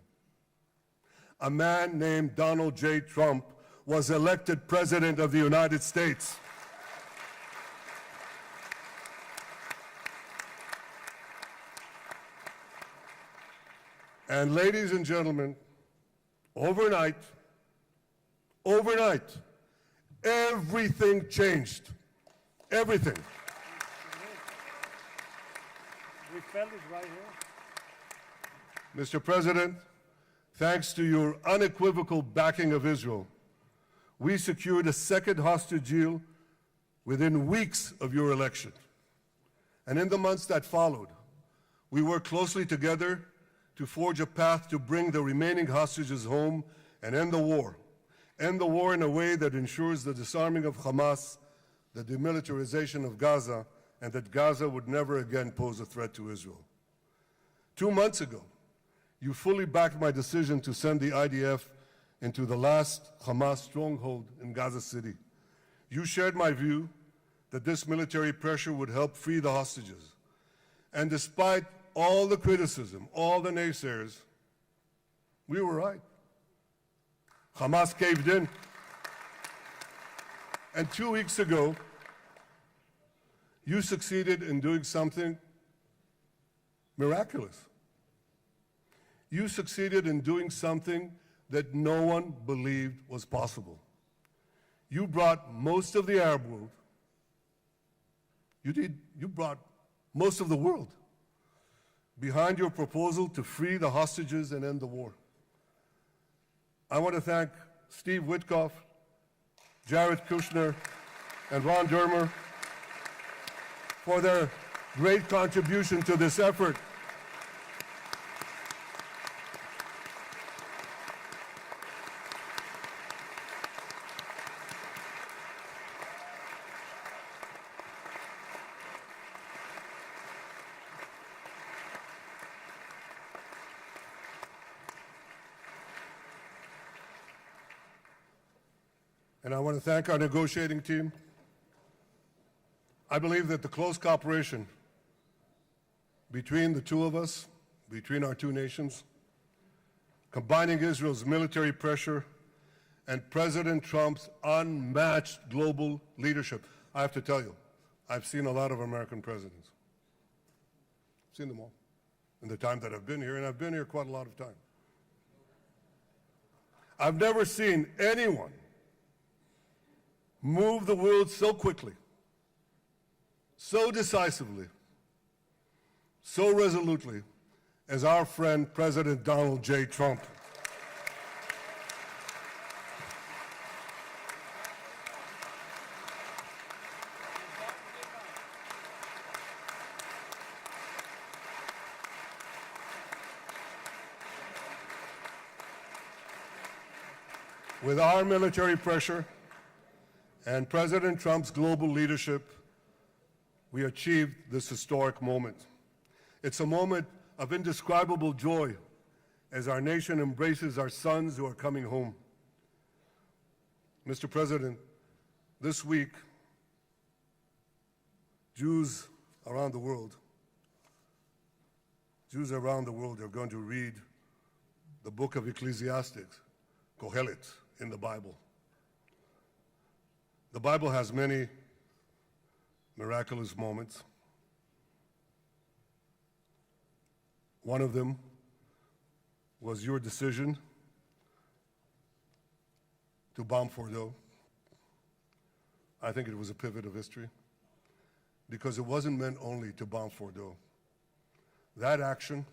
a man named Donald J. Trump was elected President of the United States. And ladies and gentlemen, overnight, everything changed. Everything. We felt it right here. Mr. President, thanks to your unequivocal backing of Israel, we secured a second hostage deal within weeks of your election. And in the months that followed, we worked closely together to forge a path to bring the remaining hostages home and end the war. End the war in a way that ensures the disarming of Hamas, the demilitarization of Gaza, and that Gaza would never again pose a threat to Israel. 2 months ago, you fully backed my decision to send the IDF into the last Hamas stronghold in Gaza City. You shared my view that this military pressure would help free the hostages. And despite all the criticism, all the naysayers, we were right. Hamas caved in. And 2 weeks ago, you succeeded in doing something miraculous. You succeeded in doing something that no one believed was possible. You brought most of the Arab world, you brought most of the world behind your proposal to free the hostages and end the war. I want to thank Steve Witkoff, Jared Kushner, and Ron Dermer for their great contribution to this effort. And I want to thank our negotiating team. I believe that the close cooperation between the two of us, between our two nations, combining Israel's military pressure and President Trump's unmatched global leadership. I have to tell you, I've seen a lot of American presidents. I've seen them all in the time that I've been here, and I've been here quite a lot of time. I've never seen anyone move the world so quickly, so decisively, so resolutely as our friend President Donald J. Trump. With our military pressure and President Trump's global leadership, we achieved this historic moment. It's a moment of indescribable joy as our nation embraces our sons who are coming home. Mr. President, this week, Jews around the world are going to read the book of Ecclesiastes, Kohelet, in the Bible. The Bible has many miraculous moments. One of them was your decision to bomb Fordo. I think it was a pivot of history because it wasn't meant only to bomb Fordo. That action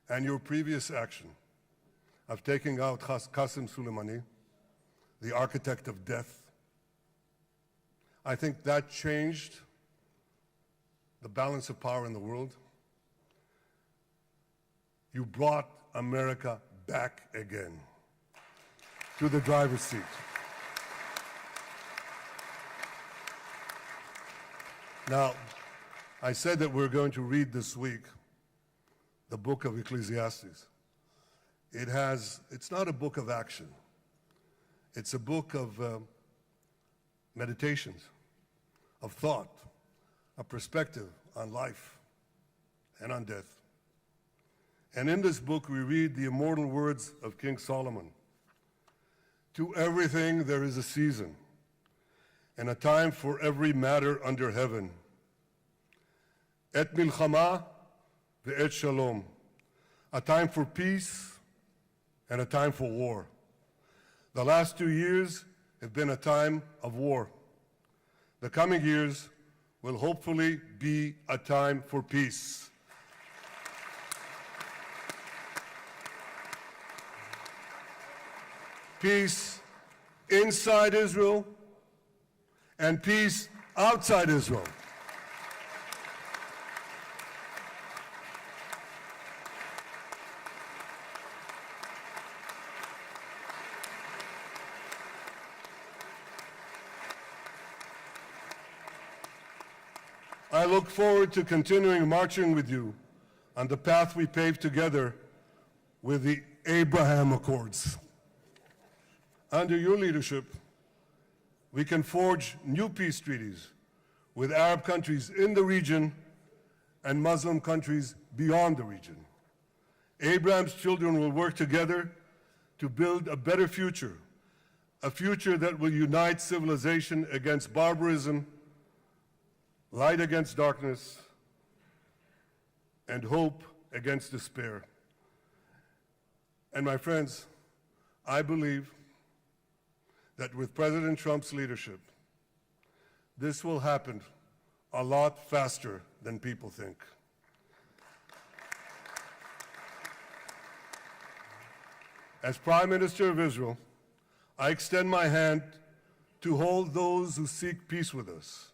and your previous action of taking out Qasem Soleimani, the architect of death, I think that changed the balance of power in the world. You brought America back again to the driver's seat. Now, I said that we're going to read this week the book of Ecclesiastes. It's not a book of action. It's a book of meditations, of thought, a perspective on life and on death. And in this book, we read the immortal words of King Solomon. To everything there is a season, and a time for every matter under heaven. Et milchama ve'et shalom. A time for peace and a time for war. The last 2 years have been a time of war. The coming years will hopefully be a time for peace. Peace inside Israel and peace outside Israel. I look forward to continuing marching with you on the path we paved together with the Abraham Accords. Under your leadership, we can forge new peace treaties with Arab countries in the region and Muslim countries beyond the region. Abraham's children will work together to build a better future, a future that will unite civilization against barbarism, light against darkness, and hope against despair. And my friends, I believe that with President Trump's leadership, this will happen a lot faster than people think. As Prime Minister of Israel, I extend my hand to hold those who seek peace with us.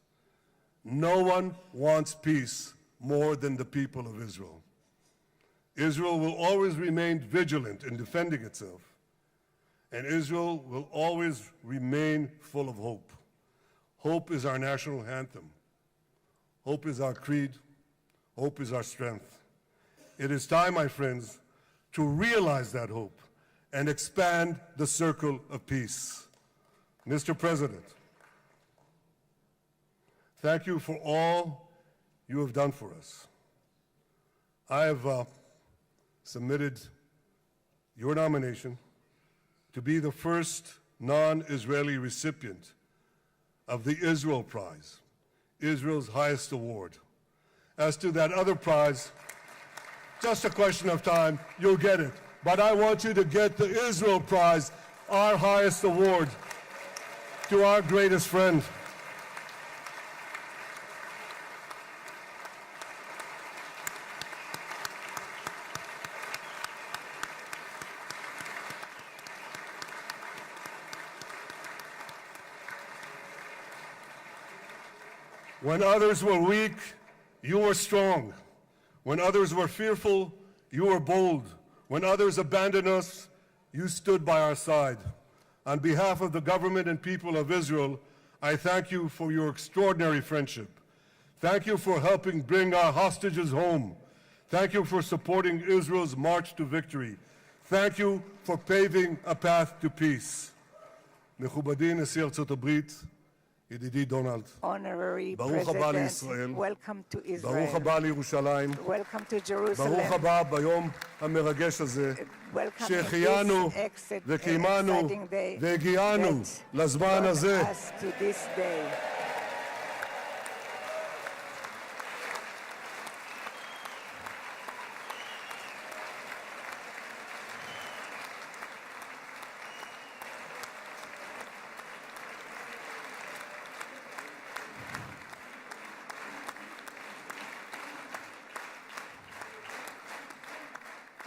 No one wants peace more than the people of Israel. Israel will always remain vigilant in defending itself, and Israel will always remain full of hope. Hope is our national anthem. Hope is our creed. Hope is our strength. It is time, my friends, to realize that hope and expand the circle of peace. Mr. President, thank you for all you have done for us. I have submitted your nomination to be the first non-Israeli recipient of the Israel Prize, Israel's highest award. As to that other prize, just a question of time, you'll get it. But I want you to get the Israel Prize, our highest award, to our greatest friend. When others were weak, you were strong. When others were fearful, you were bold. When others abandoned us, you stood by our side. On behalf of the government and people of Israel, I thank you for your extraordinary friendship. Thank you for helping bring our hostages home. Thank you for supporting Israel's march to victory. Thank you for paving a path to peace. מכובדי נשיא ארצות הברית, ידידי דונלד, Honorary ברוך הבא לישראל, President, welcome to Israel. ברוך הבא לירושלים, Welcome to Jerusalem. ברוך הבא ביום המרגש הזה, Welcome שהחיינו in this וקיימנו exciting day והגיענו that לזמן brought הזה. us to this day.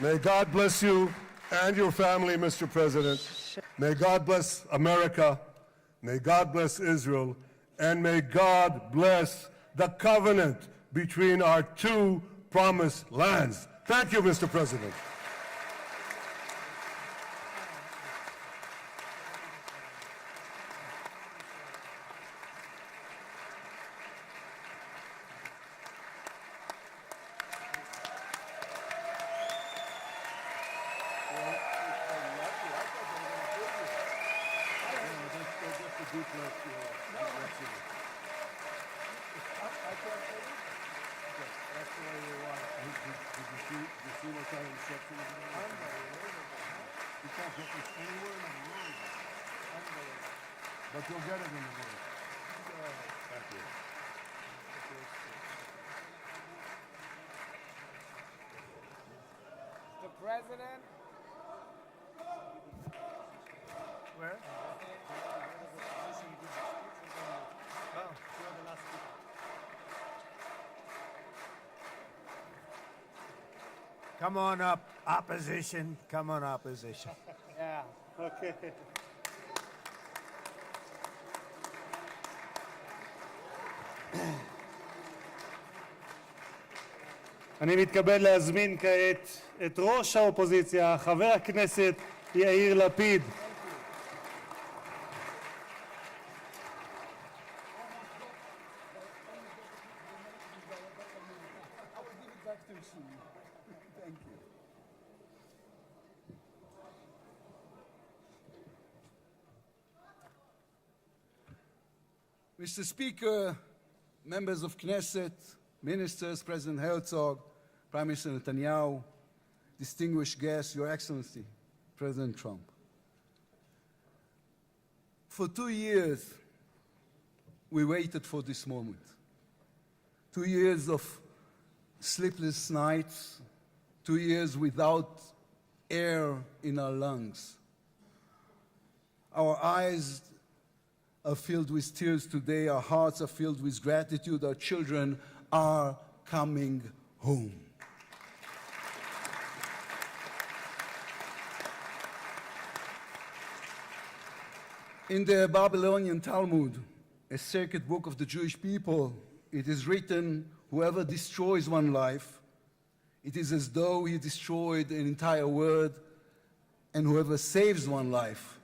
May God bless you and your family, Mr. President. May God bless America. May God bless Israel. And may God bless the covenant between our two promised lands. Thank you, Mr. President. But you'll get it in the morning. Thank you. The president. Where? Come on up, opposition. Come on, opposition. Yeah. Okay. אני מתכבד להזמין כעת את ראש האופוזיציה, חבר הכנסת יאיר לפיד. Mr. Speaker, members of Knesset, ministers, President Herzog, Prime Minister Netanyahu, distinguished guests, Your Excellency, President Trump. For 2 years, we waited for this moment. 2 years of sleepless nights, 2 years without air in our lungs. Our eyes are filled with tears today. Our hearts are filled with gratitude. Our children are coming home. In the Babylonian Talmud, a sacred book of the Jewish people, it is written, whoever destroys one life, it is as though he destroyed an entire world, and whoever saves one life,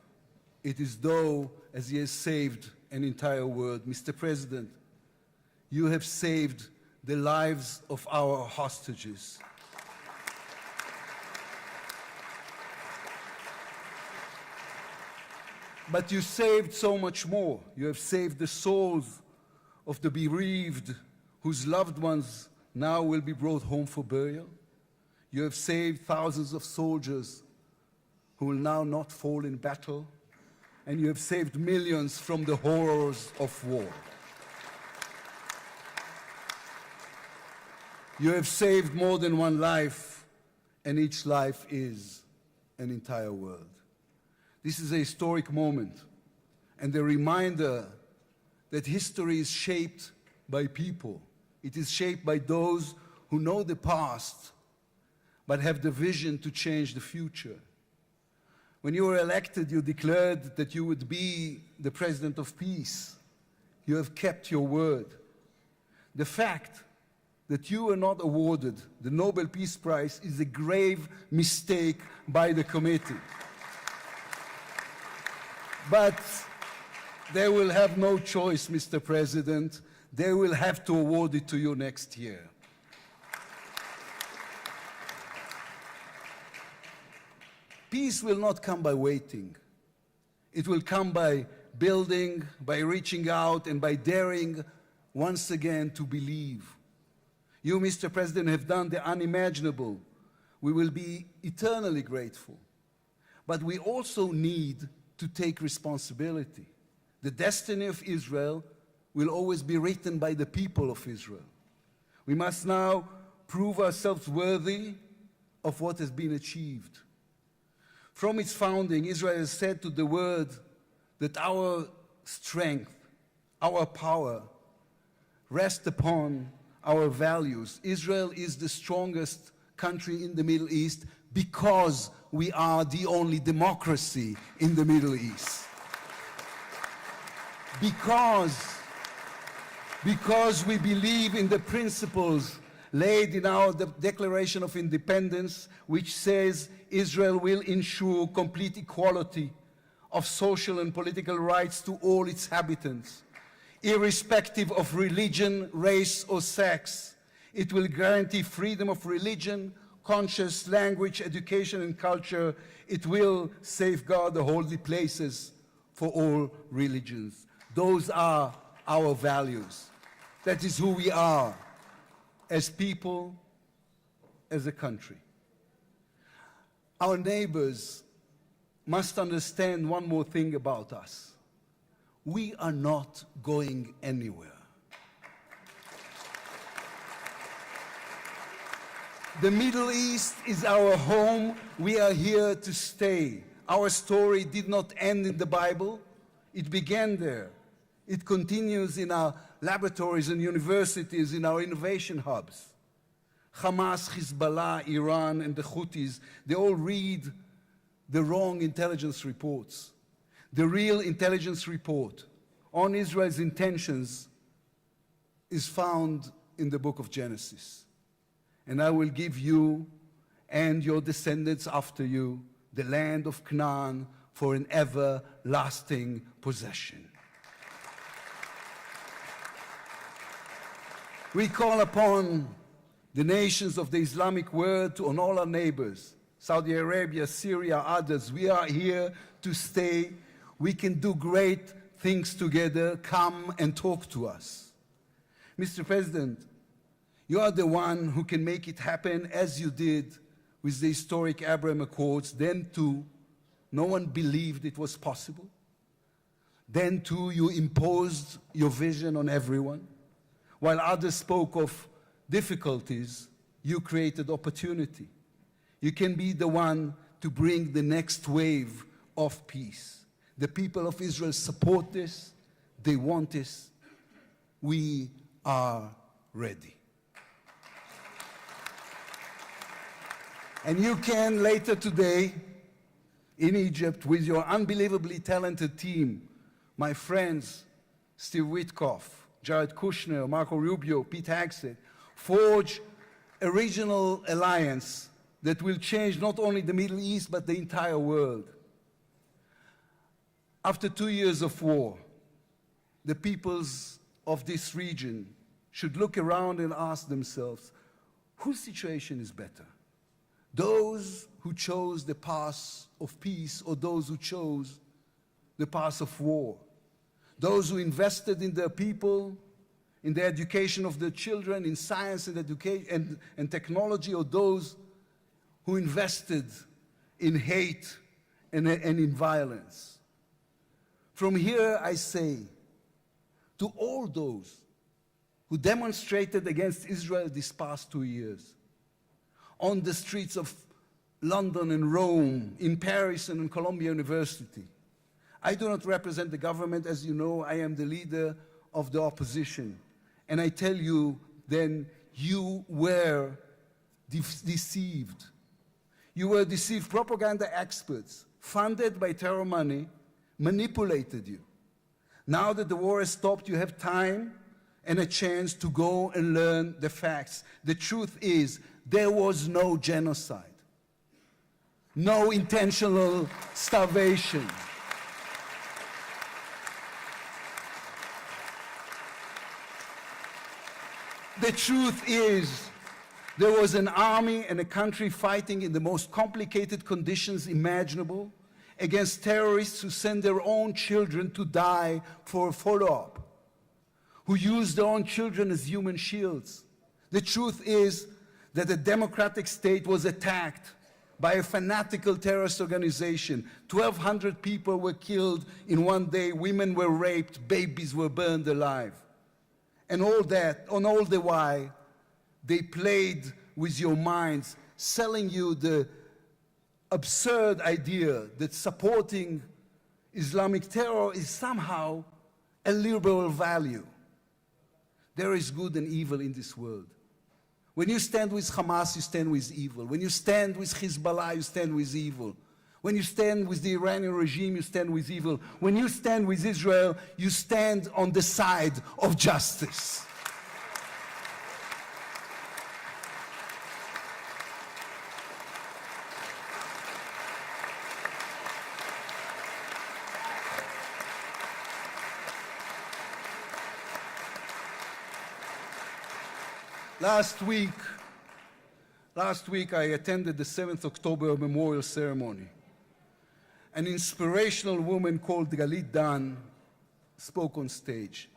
it is though as he has saved an entire world. Mr. President, you have saved the lives of our hostages. But you saved so much more. You have saved the souls of the bereaved whose loved ones now will be brought home for burial. You have saved thousands of soldiers who will now not fall in battle. And you have saved millions from the horrors of war. You have saved more than one life, and each life is an entire world. This is a historic moment, and a reminder that history is shaped by people. It is shaped by those who know the past, but have the vision to change the future. When you were elected, you declared that you would be the president of peace. You have kept your word. The fact that you were not awarded the Nobel Peace Prize is a grave mistake by the committee. But they will have no choice, Mr. President. They will have to award it to you next year. Peace will not come by waiting. It will come by building, by reaching out, and by daring once again to believe. You, Mr. President, have done the unimaginable. We will be eternally grateful. But we also need to take responsibility. The destiny of Israel will always be written by the people of Israel. We must now prove ourselves worthy of what has been achieved. From its founding, Israel has said to the world that our strength, our power, rest upon our values. Israel is the strongest country in the Middle East because we are the only democracy in the Middle East. Because we believe in the principles laid in our Declaration of Independence, which says Israel will ensure complete equality of social and political rights to all its inhabitants, irrespective of religion, race, or sex. It will guarantee freedom of religion, conscience, language, education, and culture. It will safeguard the holy places for all religions. Those are our values. That is who we are as people, as a country. Our neighbors must understand one more thing about us. We are not going anywhere. The Middle East is our home. We are here to stay. Our story did not end in the Bible. It began there. It continues in our laboratories and universities, in our innovation hubs. Hamas, Hezbollah, Iran, and the Houthis, they all read the wrong intelligence reports. The real intelligence report on Israel's intentions is found in the book of Genesis. And I will give you and your descendants after you the land of Canaan for an everlasting possession. We call upon the nations of the Islamic world to honor our neighbors, Saudi Arabia, Syria, others. We are here to stay. We can do great things together. Come and talk to us. Mr. President, you are the one who can make it happen as you did with the historic Abraham Accords. Then too, no one believed it was possible. Then too, you imposed your vision on everyone. While others spoke of difficulties, you created opportunity. You can be the one to bring the next wave of peace. The people of Israel support this. They want this. We are ready. And you can later today in Egypt with your unbelievably talented team, my friends, Steve Witkoff, Jared Kushner, Marco Rubio, Pete Hegseth, forge a regional alliance that will change not only the Middle East, but the entire world. After 2 years of war, the peoples of this region should look around and ask themselves, whose situation is better? Those who chose the path of peace or those who chose the path of war? Those who invested in their people, in the education of their children, in science and education and technology, or those who invested in hate and in violence? From here I say to all those who demonstrated against Israel these past 2 years, on the streets of London and Rome, in Paris and in Columbia University. I do not represent the government. As you know, I am the leader of the opposition. And I tell you, then, you were deceived. You were deceived. Propaganda experts, funded by terror money, manipulated you. Now that the war has stopped, you have time and a chance to go and learn the facts. The truth is, there was no genocide, no intentional starvation. The truth is, there was an army and a country fighting in the most complicated conditions imaginable against terrorists who send their own children to die for a follow-up, who use their own children as human shields. The truth is that the democratic state was attacked by a fanatical terrorist organization. 1,200 people were killed in one day, women were raped, babies were burned alive. And all that, on all the while, they played with your minds, selling you the absurd idea that supporting Islamic terror is somehow a liberal value. There is good and evil in this world. When you stand with Hamas, you stand with evil. When you stand with Hezbollah, you stand with evil. When you stand with the Iranian regime, you stand with evil. When you stand with Israel, you stand on the side of justice. Last week I attended the 7th October memorial ceremony. An inspirational woman called Galit Dan spoke on stage.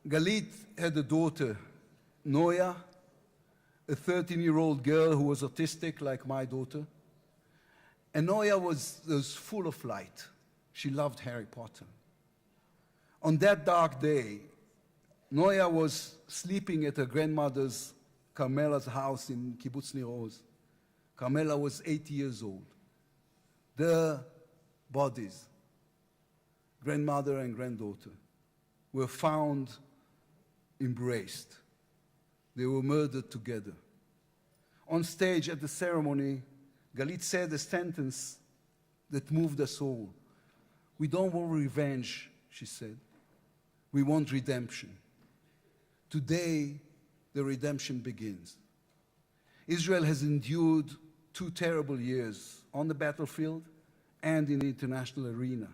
Galit had a daughter, Noya, a 13-year-old girl who was autistic like my daughter. And Noya was full of light. She loved Harry Potter. On that dark day, Noya was sleeping at her grandmother's, Carmela's house in Kibbutz Nir Oz. Carmela was 80 years old. Their bodies, grandmother and granddaughter, were found embraced. They were murdered together. On stage at the ceremony, Galit said a sentence that moved us all. We don't want revenge, she said. We want redemption. Today, the redemption begins. Israel has endured 2 terrible years on the battlefield and in the international arena.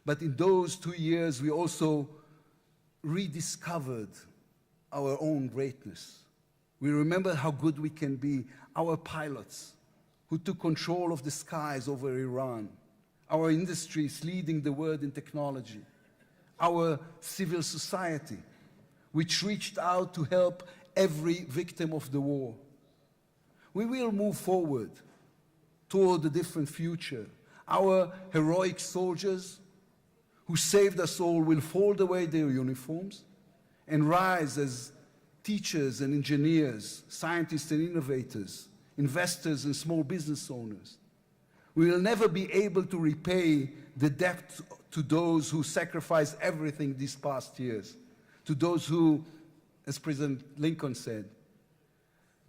But in those 2 years, we also rediscovered our own greatness. We remember how good we can be, our pilots who took control of the skies over Iran, our industries leading the world in technology, our civil society, which reached out to help every victim of the war. We will move forward toward a different future. Our heroic soldiers who saved us all will fold away their uniforms and rise as teachers and engineers, scientists and innovators, investors and small business owners. We will never be able to repay the debt to those who sacrificed everything these past years, to those who, as President Lincoln said,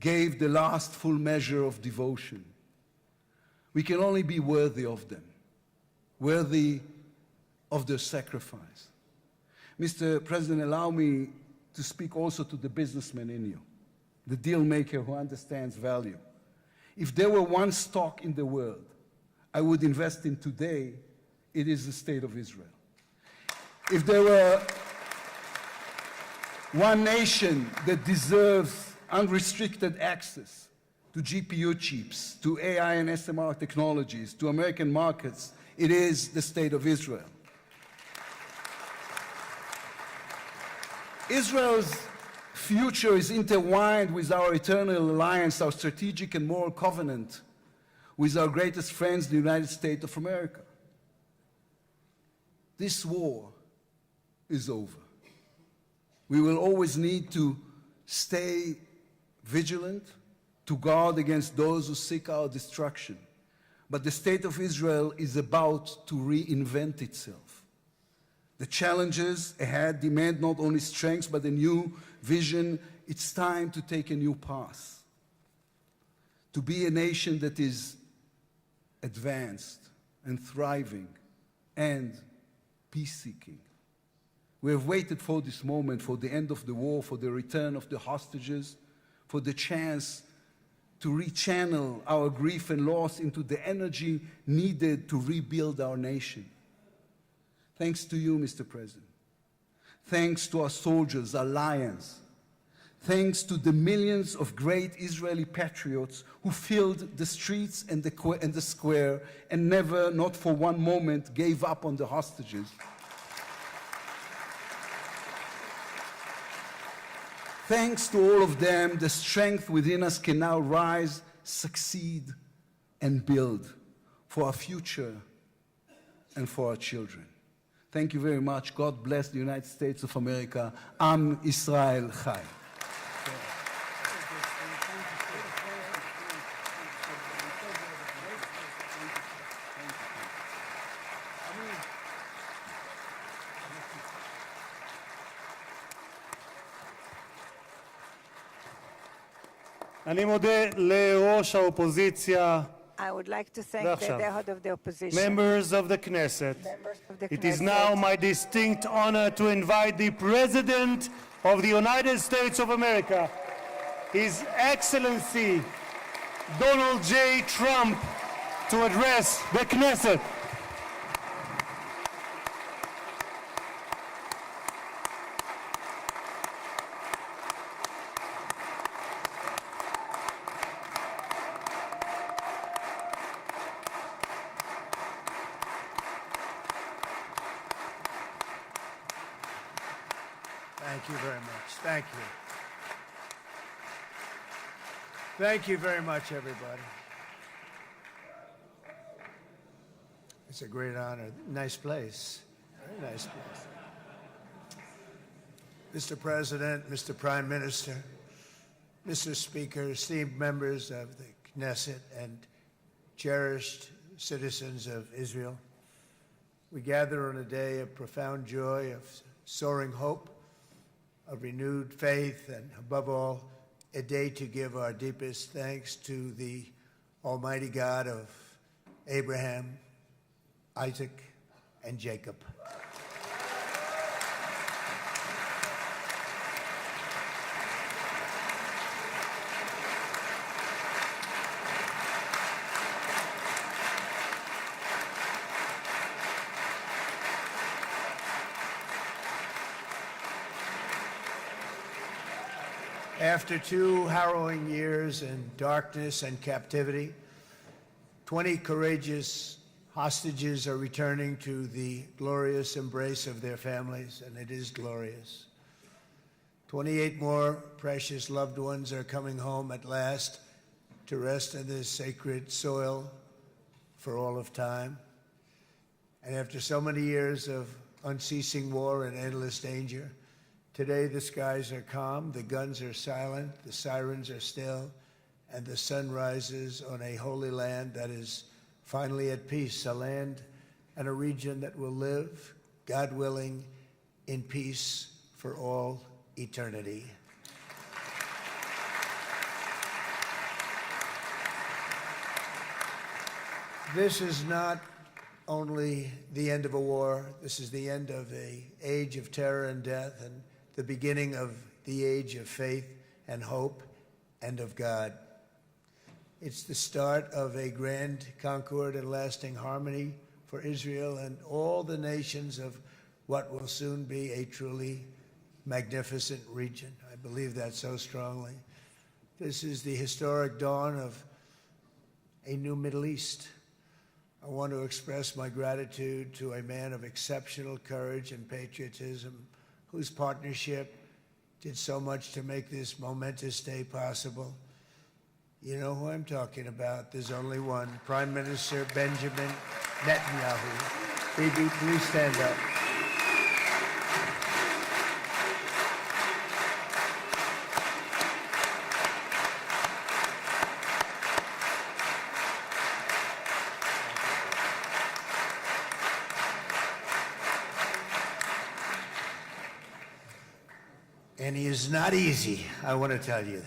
gave the last full measure of devotion. We can only be worthy of them, worthy of their sacrifice. Mr. President, allow me to speak also to the businessman in you, the deal maker who understands value. If there were one stock in the world I would invest in today, it is the State of Israel. If there were one nation that deserves unrestricted access to GPU chips, to AI and SMR technologies, to American markets, it is the State of Israel. Israel's future is intertwined with our eternal alliance, our strategic and moral covenant with our greatest friends, the United States of America. This war is over. We will always need to stay vigilant, to guard against those who seek our destruction. But the State of Israel is about to reinvent itself. The challenges ahead demand not only strength, but a new vision. It's time to take a new path, to be a nation that is advanced and thriving and peace-seeking. We have waited for this moment, for the end of the war, for the return of the hostages, for the chance to rechannel our grief and loss into the energy needed to rebuild our nation. Thanks to you, Mr. President. Thanks to our soldiers, our lions. Thanks to the millions of great Israeli patriots who filled the streets and the square and never, not for one moment, gave up on the hostages. Thanks to all of them, the strength within us can now rise, succeed, and build for our future and for our children. Thank you very much. God bless the United States of America. Am Israel Chai. אני מודה לראש האופוזיציה. I would like to thank the head of the opposition. Members of the Knesset. It is now my distinct honor to invite the President of the United States of America, His Excellency Donald J. Trump, to address the Knesset. Thank you very much. Thank you. Thank you very much, everybody. It's a great honor. Nice place. Very nice place. Mr. President, Mr. Prime Minister, Mr. Speaker, esteemed members of the Knesset and cherished citizens of Israel, we gather on a day of profound joy, of soaring hope, of renewed faith, and above all, a day to give our deepest thanks to the Almighty God of Abraham, Isaac, and Jacob. After 2 harrowing years in darkness and captivity, 20 courageous hostages are returning to the glorious embrace of their families, and it is glorious. 28 more precious loved ones are coming home at last to rest in this sacred soil for all of time. And after so many years of unceasing war and endless danger, today the skies are calm, the guns are silent, the sirens are still, and the sun rises on a holy land that is finally at peace, a land and a region that will live, God willing, in peace for all eternity. This is not only the end of a war, this is the end of an age of terror and death, and the beginning of the age of faith and hope and of God. It's the start of a grand concord and lasting harmony for Israel and all the nations of what will soon be a truly magnificent region. I believe that so strongly. This is the historic dawn of a new Middle East. I want to express my gratitude to a man of exceptional courage and patriotism, whose partnership did so much to make this momentous day possible. You know who I'm talking about. There's only one, Prime Minister Benjamin Netanyahu. Bibi, please stand up. And he is not easy, I want to tell you.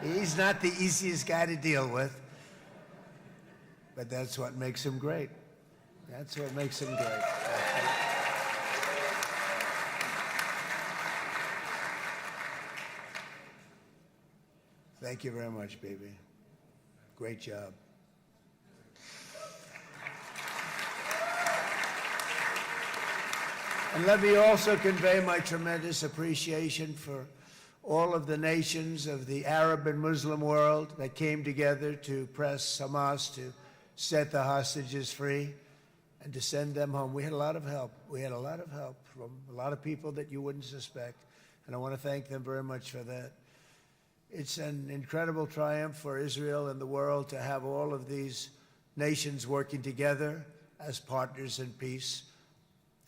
He's not the easiest guy to deal with, but that's what makes him great. That's what makes him great. Thank you very much, baby. Great job. And let me also convey my tremendous appreciation for all of the nations of the Arab and Muslim world that came together to press Hamas to set the hostages free and to send them home. We had a lot of help. We had a lot of help from a lot of people that you wouldn't suspect, and I want to thank them very much for that. It's an incredible triumph for Israel and the world to have all of these nations working together as partners in peace.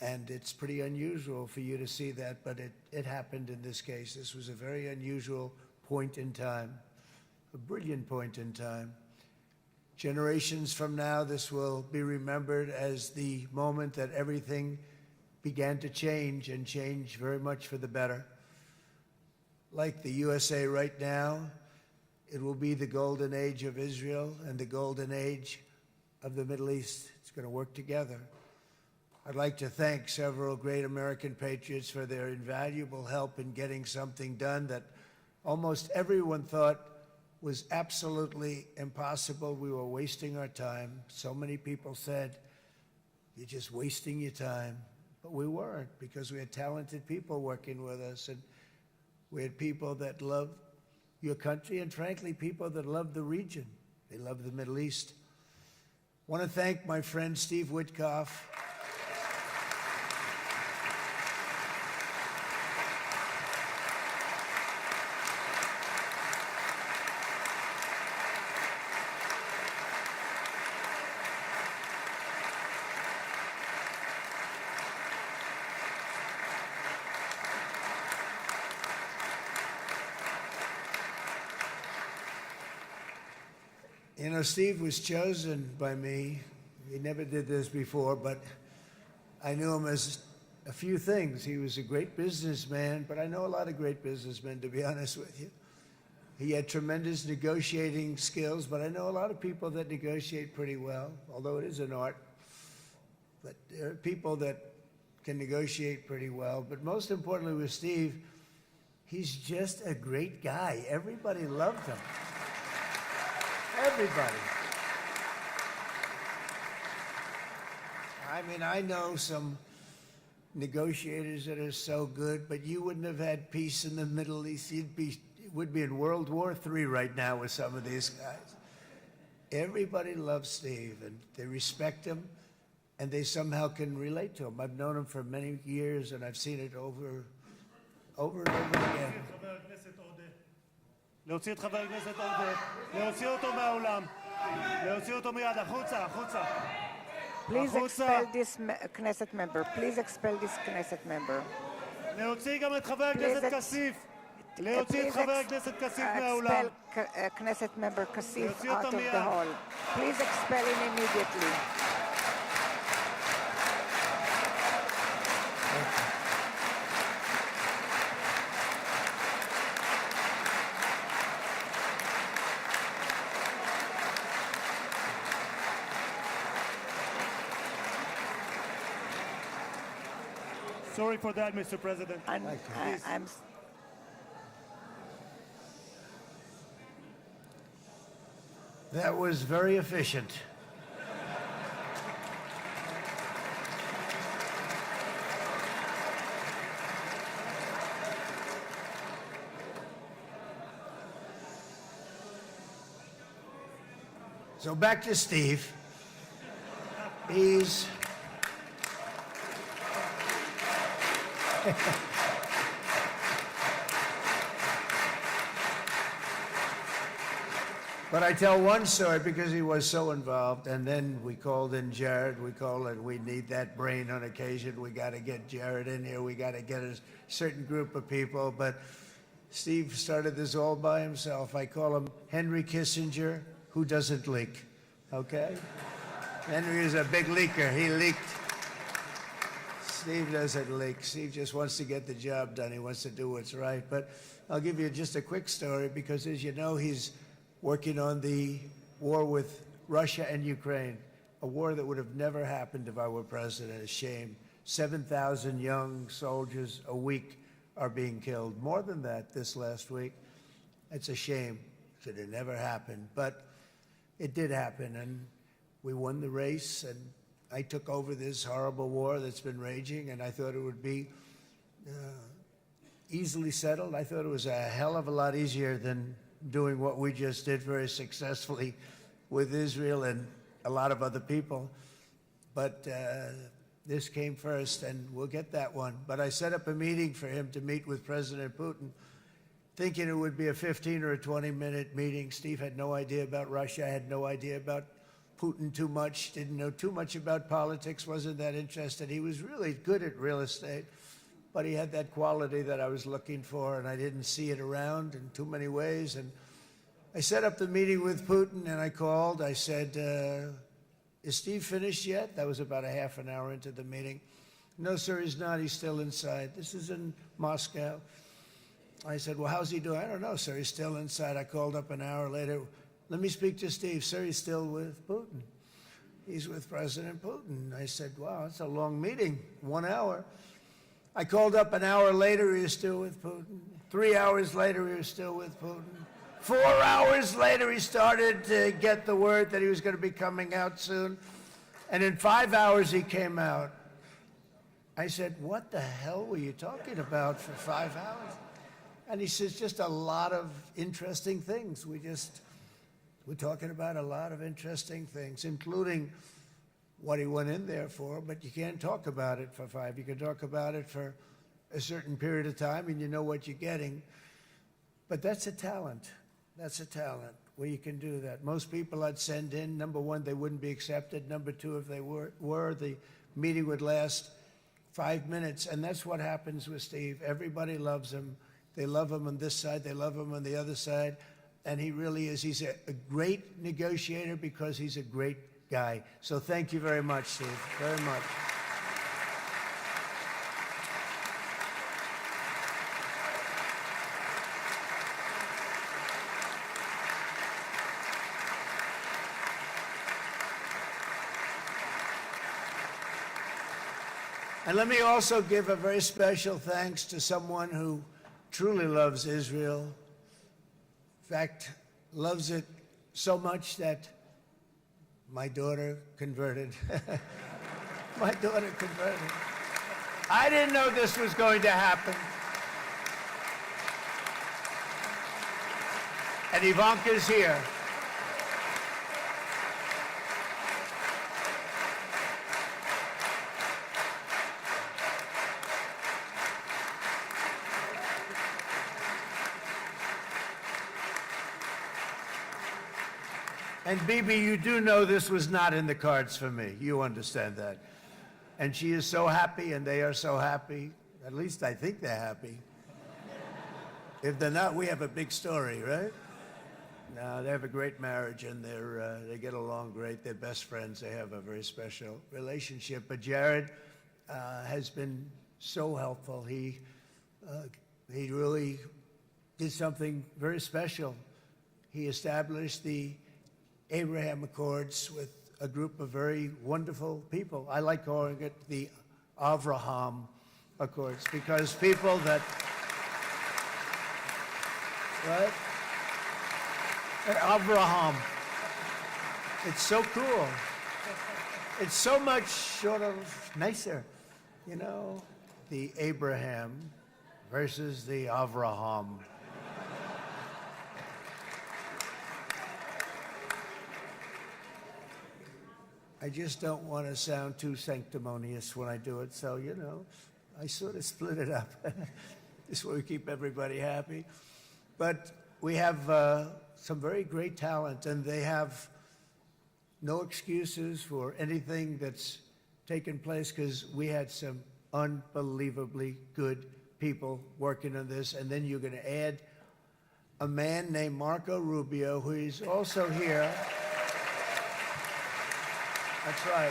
And it's pretty unusual for you to see that, but it happened in this case. This was a very unusual point in time, a brilliant point in time. Generations from now, this will be remembered as the moment that everything began to change, and change very much for the better. Like the USA right now, it will be the golden age of Israel and the golden age of the Middle East. It's going to work together. I'd like to thank several great American patriots for their invaluable help in getting something done that almost everyone thought was absolutely impossible. We were wasting our time. So many people said, "You're just wasting your time." But we weren't, because we had talented people working with us, and we had people that loved your country, and frankly, people that loved the region. They loved the Middle East. I want to thank my friend Steve Witkoff. You know, Steve was chosen by me. He never did this before, but I knew him as a few things. He was a great businessman, but I know a lot of great businessmen, to be honest with you. He had tremendous negotiating skills, but I know a lot of people that negotiate pretty well, although it is an art. But there are people that can negotiate pretty well. But most importantly with Steve, he's just a great guy. Everybody loved him. Everybody. I mean, I know some negotiators that are so good, but you wouldn't have had peace in the Middle East. It would be in World War III right now with some of these guys. Everybody loves Steve, and they respect him, and they somehow can relate to him. I've known him for many years, and I've seen it over and over again. להוציא את חבר הכנסת עודה, להוציא אותו מהאולם, להוציא אותו מיד, החוצה, החוצה. Please expel this Knesset member. Please expel this Knesset member. להוציא גם את חבר הכנסת כסיף. להוציא את חבר הכנסת כסיף מהאולם. Expel Knesset member Kasif out of the hall. Please expel him immediately. Sorry for that, Mr. President. That was very efficient. So back to Steve. He's But I tell one story because he was so involved, and then we called in Jared. We need that brain on occasion. We got to get Jared in here. We got to get a certain group of people. But Steve started this all by himself. I call him Henry Kissinger, who doesn't leak, okay? Henry is a big leaker. He leaked. Steve doesn't leak. Steve just wants to get the job done. He wants to do what's right. But I'll give you just a quick story because, as you know, he's working on the war with Russia and Ukraine, a war that would have never happened if I were president. A shame. 7,000 young soldiers a week are being killed. More than that this last week. It's a shame. Should have never happened. But it did happen, and we won the race, and I took over this horrible war that's been raging, and I thought it would be easily settled. I thought it was a hell of a lot easier than doing what we just did very successfully with Israel and a lot of other people. But this came first, and we'll get that one. But I set up a meeting for him to meet with President Putin, thinking it would be a 15 or a 20-minute meeting. Steve had no idea about Russia, had no idea about Putin too much, didn't know too much about politics, wasn't that interested. He was really good at real estate, but he had that quality that I was looking for, and I didn't see it around in too many ways. And I set up the meeting with Putin, and I called. I said, is Steve finished yet? That was about a half an hour into the meeting. No, sir, he's not. He's still inside. This is in Moscow. I said, well, how's he doing? I don't know, sir. He's still inside. I called up an hour later. Let me speak to Steve. Sir, he's still with Putin. He's with President Putin. I said, wow, that's a long meeting, 1 hour. I called up an hour later. He was still with Putin. 3 hours later, he was still with Putin. 4 hours later, he started to get the word that he was going to be coming out soon. And in 5 hours, he came out. I said, what the hell were you talking about for 5 hours? And he says, just a lot of interesting things. We're talking about a lot of interesting things, including what he went in there for, but you can't talk about it for 5. You can talk about it for a certain period of time, and you know what you're getting. But that's a talent. That's a talent, where you can do that. Most people I'd send in, number one, they wouldn't be accepted. Number two, if they were, the meeting would last 5 minutes, and that's what happens with Steve. Everybody loves him. They love him on this side. They love him on the other side. And he really is. He's a great negotiator because he's a great guy. So thank you very much, Steve, very much. And let me also give a very special thanks to someone who truly loves Israel. In fact, loves it so much that my daughter converted. My daughter converted. I didn't know this was going to happen. And Ivanka's here. And Bibi, you do know this was not in the cards for me. You understand that. And she is so happy, and they are so happy. At least I think they're happy. If they're not, we have a big story, right? No, they have a great marriage, and they get along great. They're best friends. They have a very special relationship. But Jared has been so helpful. He really did something very special. He established the Abraham Accords with a group of very wonderful people. I like calling it the Avraham Accords, because people that, right? Avraham. It's so cool. It's so much sort of nicer, you know? The Abraham versus the Avraham. I just don't want to sound too sanctimonious when I do it, so, you know, I sort of split it up. This way we keep everybody happy. But we have some very great talent, and they have no excuses for anything that's taken place, because we had some unbelievably good people working on this. And then you're going to add a man named Marco Rubio, who is also here. That's right.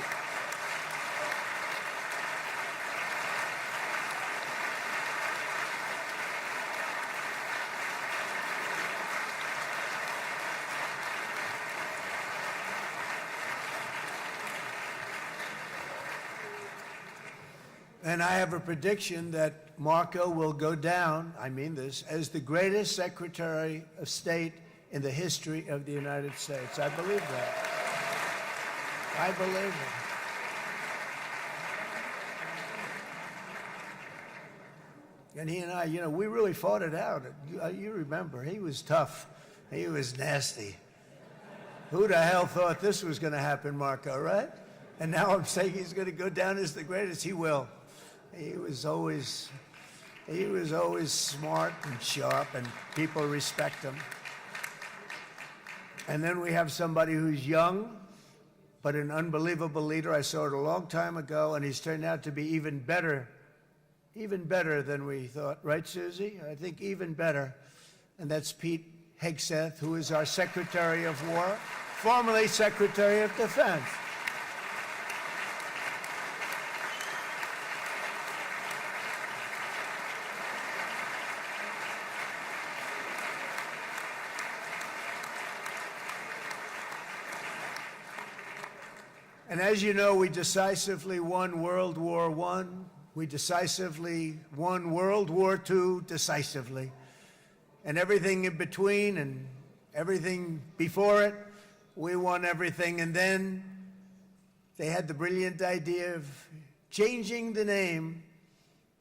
And I have a prediction that Marco will go down, I mean this, as the greatest Secretary of State in the history of the United States. I believe that. I believe it. And he and I, you know, we really fought it out. You remember, he was tough. He was nasty. Who the hell thought this was going to happen, Marco, right? And now I'm saying he's going to go down as the greatest. He will. He was always smart and sharp, and people respect him. And then we have somebody who's young, but an unbelievable leader. I saw it a long time ago, and he's turned out to be even better than we thought. Right, Susie? I think even better. And that's Pete Hegseth, who is our Secretary of War, formerly Secretary of Defense. And as you know, we decisively won World War I. We decisively won World War II decisively. And everything in between and everything before it, we won everything. And then they had the brilliant idea of changing the name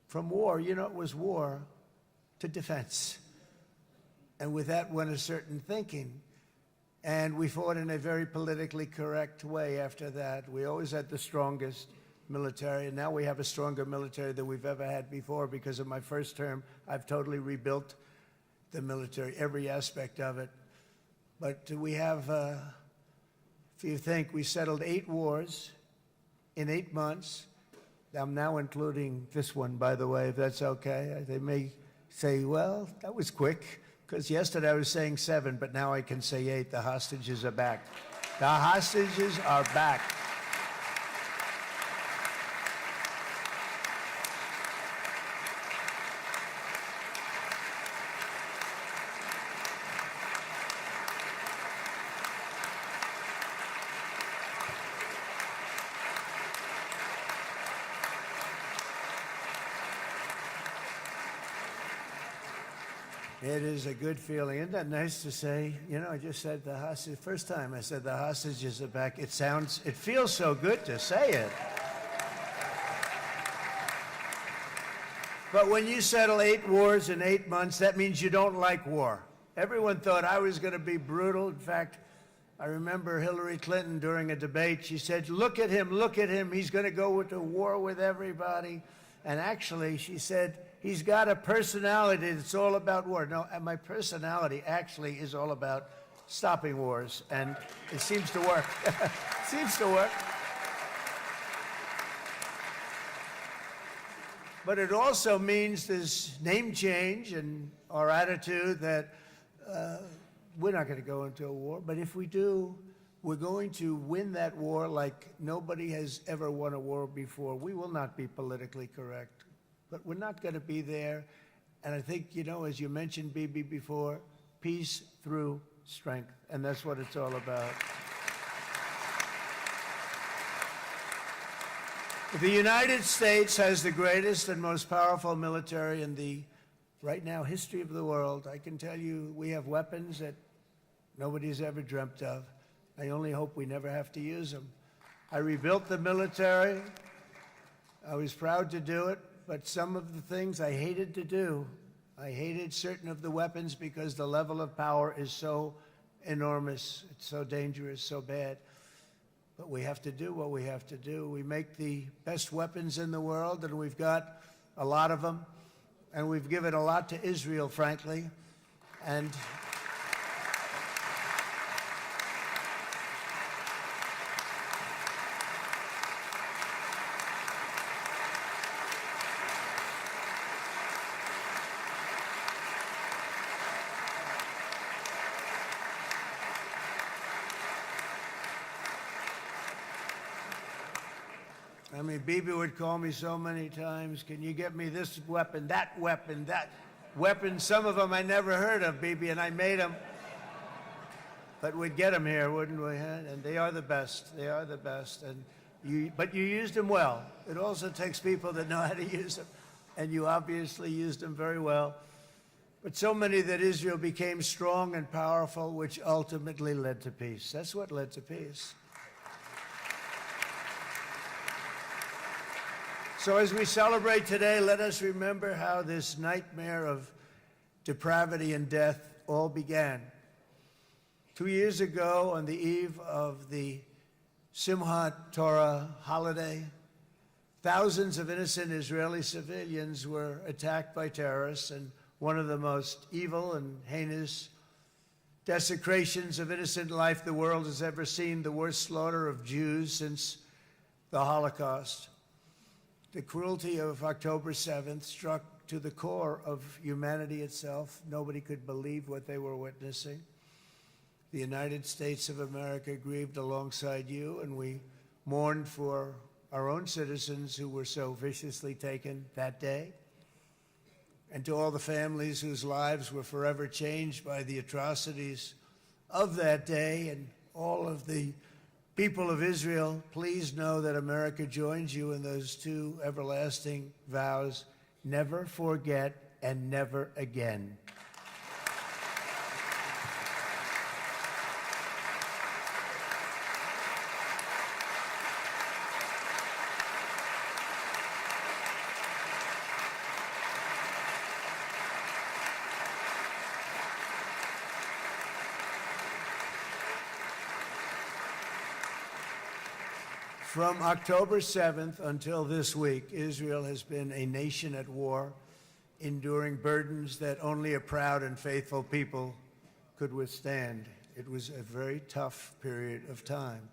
from war, you know, it was war, to defense. And with that went a certain thinking. And we fought in a very politically correct way after that. We always had the strongest military, and now we have a stronger military than we've ever had before. Because of my first term, I've totally rebuilt the military, every aspect of it. But we have, if you think, we settled 8 wars in 8 months. I'm now including this one, by the way, if that's okay. They may say, well, that was quick, because yesterday I was saying 7, but now I can say 8. The hostages are back. The hostages are back. It is a good feeling. Isn't that nice to say? You know, I just said the hostage. First time I said the hostages are back. It feels so good to say it. But when you settle 8 wars in 8 months, that means you don't like war. Everyone thought I was going to be brutal. In fact, I remember Hillary Clinton during a debate, she said, look at him, he's going to go to war with everybody. And actually, she said, he's got a personality that's all about war. No, my personality actually is all about stopping wars, and it seems to work. Seems to work. But it also means this name change and our attitude that we're not going to go into a war, but if we do, we're going to win that war like nobody has ever won a war before. We will not be politically correct, but we're not going to be there. And I think, you know, as you mentioned, Bibi, before, peace through strength, and that's what it's all about. The United States has the greatest and most powerful military in the, right now, history of the world. I can tell you we have weapons that nobody's ever dreamt of. I only hope we never have to use them. I rebuilt the military. I was proud to do it, but some of the things I hated to do. I hated certain of the weapons because the level of power is so enormous. It's so dangerous, so bad. But we have to do what we have to do. We make the best weapons in the world, and we've got a lot of them. And we've given a lot to Israel, frankly. And I mean, Bibi would call me so many times, can you get me this weapon, that weapon, that weapon? Some of them I never heard of, Bibi, and I made them. But we'd get them here, wouldn't we? Huh? And they are the best. They are the best. But you used them well. It also takes people that know how to use them. And you obviously used them very well. but so many that Israel became strong and powerful, which ultimately led to peace. That's what led to peace. So as we celebrate today, let us remember how this nightmare of depravity and death all began. 2 years ago, on the eve of the Simchat Torah holiday, thousands of innocent Israeli civilians were attacked by terrorists, and one of the most evil and heinous desecrations of innocent life the world has ever seen, the worst slaughter of Jews since the Holocaust. The cruelty of October 7th struck to the core of humanity itself. Nobody could believe what they were witnessing. The United States of America grieved alongside you, and we mourned for our own citizens who were so viciously taken that day. And to all the families whose lives were forever changed by the atrocities of that day, and all of the people of Israel, please know that America joins you in those two everlasting vows: never forget and never again. From October 7th until this week, Israel has been a nation at war, enduring burdens that only a proud and faithful people could withstand. It was a very tough period of time.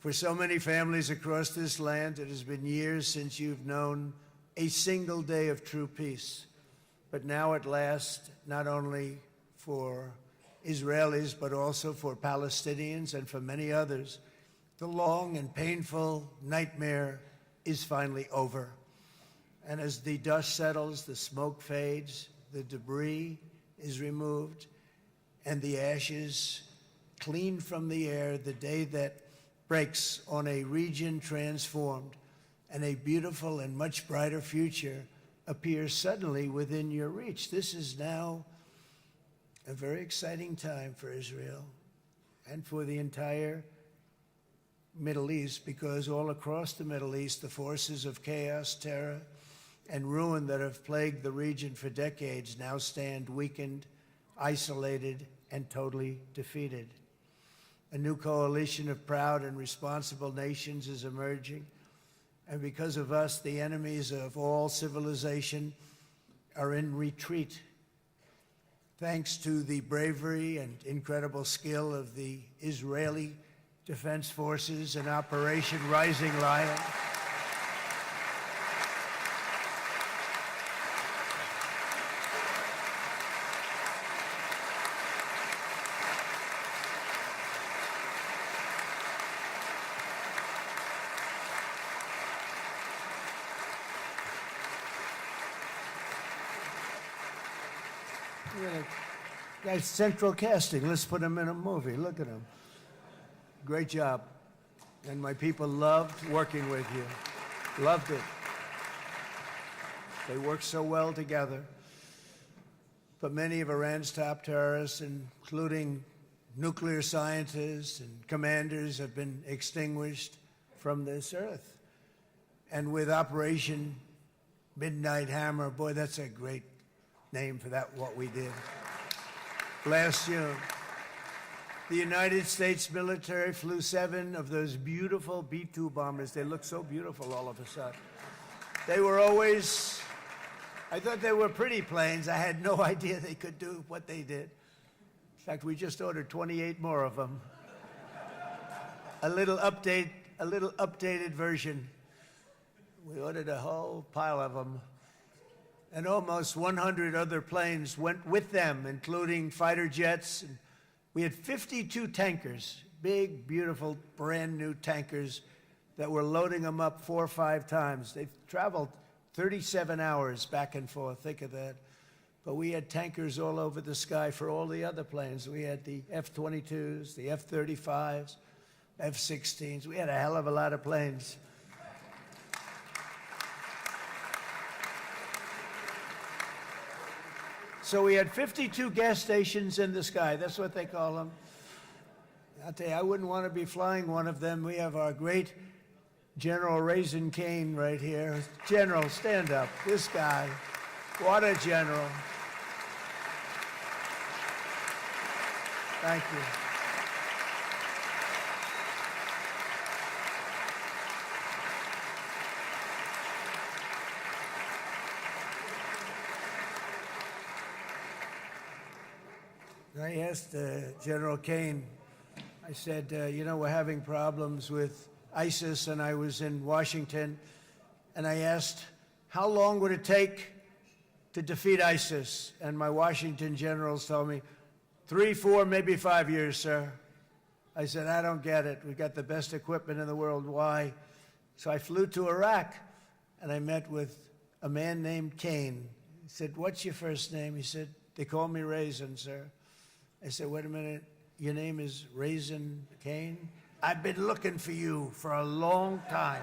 For so many families across this land, it has been years since you've known a single day of true peace. But now at last, not only for Israelis, but also for Palestinians and for many others, the long and painful nightmare is finally over. And as the dust settles, the smoke fades, the debris is removed, and the ashes cleaned from the air, the day that breaks on a region transformed, and a beautiful and much brighter future appears suddenly within your reach. This is now a very exciting time for Israel and for the entire Middle East, because all across the Middle East, the forces of chaos, terror, and ruin that have plagued the region for decades now stand weakened, isolated, and totally defeated. A new coalition of proud and responsible nations is emerging, and because of us, the enemies of all civilization are in retreat. Thanks to the bravery and incredible skill of the Israeli Defense Forces and Operation Rising Lion, guy's central casting. Let's put him in a movie. Look at him. Great job. And my people loved working with you. Loved it. They worked so well together. But many of Iran's top terrorists, including nuclear scientists and commanders, have been extinguished from this earth. And with Operation Midnight Hammer, boy, that's a great name for that, what we did. Last June, the United States military flew 7 of those beautiful B-2 bombers. They look so beautiful all of a sudden. They were always, I thought they were pretty planes. I had no idea they could do what they did. In fact, we just ordered 28 more of them. A little updated version. We ordered a whole pile of them. And almost 100 other planes went with them, including fighter jets. And we had 52 tankers, big, beautiful, brand new tankers that were loading them up 4 or 5 times. They've traveled 37 hours back and forth, think of that. But we had tankers all over the sky for all the other planes. We had the F-22s, the F-35s, F-16s. We had a hell of a lot of planes. So we had 52 gas stations in the sky. That's what they call them. I'll tell you, I wouldn't want to be flying one of them. We have our great General Raisin Cain right here. General, stand up. This guy. What a general. Thank you. I asked General Cain, I said, you know, we're having problems with ISIS, and I was in Washington, and I asked, how long would it take to defeat ISIS? And my Washington generals told me, 3, 4, maybe 5 years, sir. I said, I don't get it. We got the best equipment in the world. Why? So I flew to Iraq, and I met with a man named Cain. He said, what's your first name? He said, they call me Raisin, sir. I said, wait a minute, your name is Raisin Cain? I've been looking for you for a long time.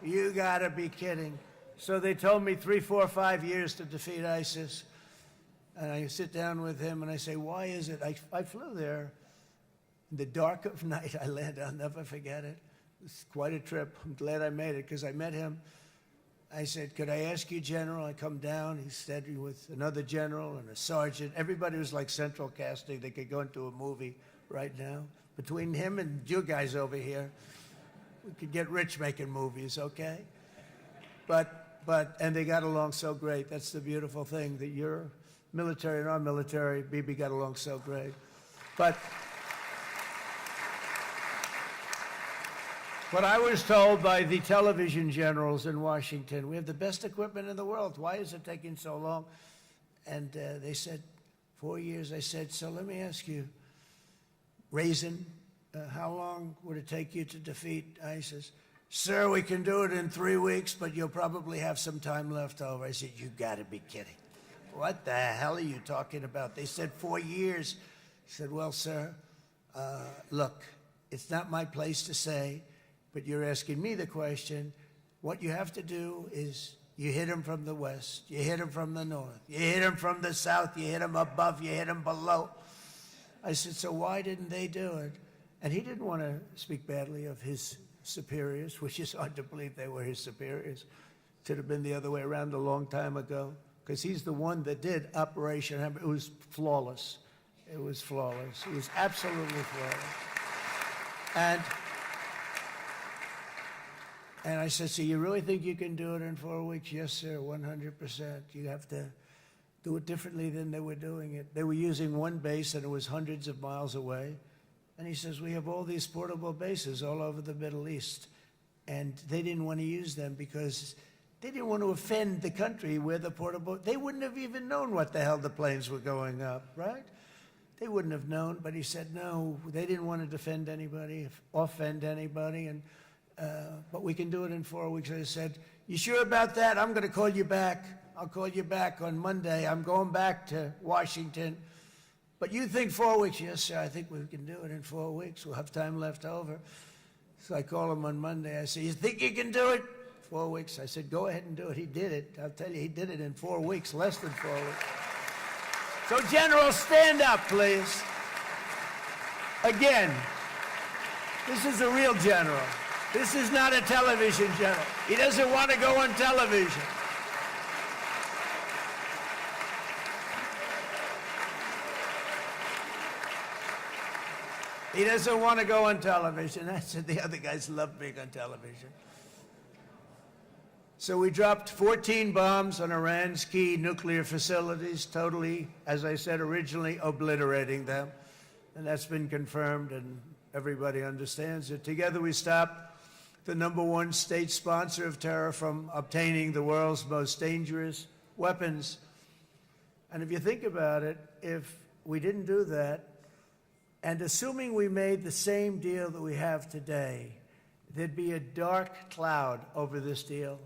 You gotta be kidding. So they told me 3, 4, 5 years to defeat ISIS. And I sit down with him and I say, why is it? I flew there in the dark of night. I landed, I'll never forget it. It was quite a trip. I'm glad I made it because I met him. I said, could I ask you, General? I come down. He's standing with another general and a sergeant. Everybody was like central casting. They could go into a movie right now. Between him and you guys over here, we could get rich making movies, okay? And they got along so great. That's the beautiful thing, that your military and our military, Bibi, got along so great. But I was told by the television generals in Washington, we have the best equipment in the world. Why is it taking so long? And they said, 4 years. I said, so let me ask you, Raisin, how long would it take you to defeat ISIS? Sir, we can do it in 3 weeks, but you'll probably have some time left over. I said, you gotta be kidding. What the hell are you talking about? They said 4 years. I said, well, sir, look, it's not my place to say, but you're asking me the question. What you have to do is you hit him from the west, you hit him from the north, you hit him from the south, you hit him above, you hit him below. I said, so why didn't they do it? And he didn't want to speak badly of his superiors, which is hard to believe they were his superiors. It should have been the other way around a long time ago, because he's the one that did Operation Hammer. It was flawless. It was flawless. It was absolutely flawless. And I said, so you really think you can do it in 4 weeks? Yes, sir, 100%. You have to do it differently than they were doing it. They were using one base, and it was hundreds of miles away. And he says, we have all these portable bases all over the Middle East. And they didn't want to use them because they didn't want to offend the country where the portable, they wouldn't have even known what the hell the planes were going up, right? They wouldn't have known, but he said, no, they didn't want to defend anybody, offend anybody, and but we can do it in 4 weeks. I said, you sure about that? I'm going to call you back. I'll call you back on Monday. I'm going back to Washington. But you think 4 weeks? Yes, sir, I think we can do it in 4 weeks. We'll have time left over. So I call him on Monday. I said, you think you can do it? 4 weeks. I said, go ahead and do it. He did it. I'll tell you, he did it in 4 weeks, less than 4 weeks. So, General, stand up, please. Again, this is a real general. This is not a television general. He doesn't want to go on television. He doesn't want to go on television. I said the other guys love being on television. So we dropped 14 bombs on Iran's key nuclear facilities, totally, as I said originally, obliterating them. And that's been confirmed, and everybody understands it. Together we stopped the #1 state sponsor of terror from obtaining the world's most dangerous weapons. And if you think about it, if we didn't do that, and assuming we made the same deal that we have today, there'd be a dark cloud over this deal.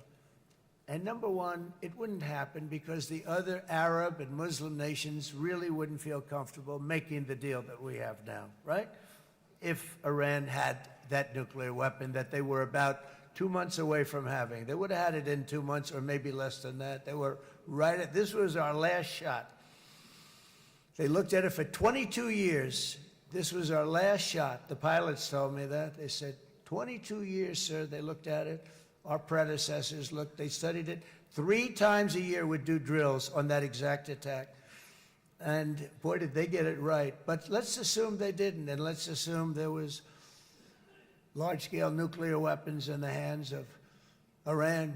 And #1, it wouldn't happen because the other Arab and Muslim nations really wouldn't feel comfortable making the deal that we have now, right? If Iran had that nuclear weapon that they were about 2 months away from having. They would have had it in 2 months or maybe less than that. They were right at, this was our last shot. They looked at it for 22 years. This was our last shot. The pilots told me that. They said, 22 years, sir. They looked at it. Our predecessors looked. They studied it. 3 times a year would do drills on that exact attack. And boy, did they get it right. But let's assume they didn't, and let's assume there was large-scale nuclear weapons in the hands of Iran.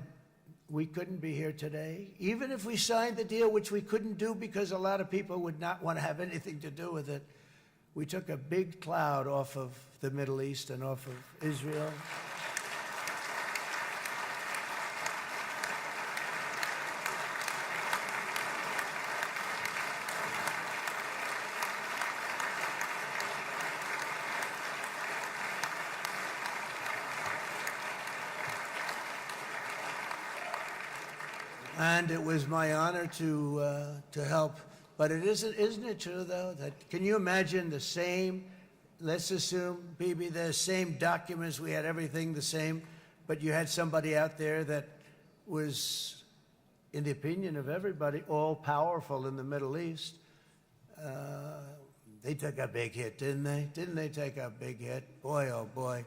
We couldn't be here today. Even if we signed the deal, which we couldn't do because a lot of people would not want to have anything to do with it, we took a big cloud off of the Middle East and off of Israel. And it was my honor to help. But isn't it true, though, that can you imagine the same, let's assume, Bibi, the same documents, we had everything the same, but you had somebody out there that was, in the opinion of everybody, all-powerful in the Middle East. They took a big hit, didn't they? Didn't they take a big hit? Boy, oh boy.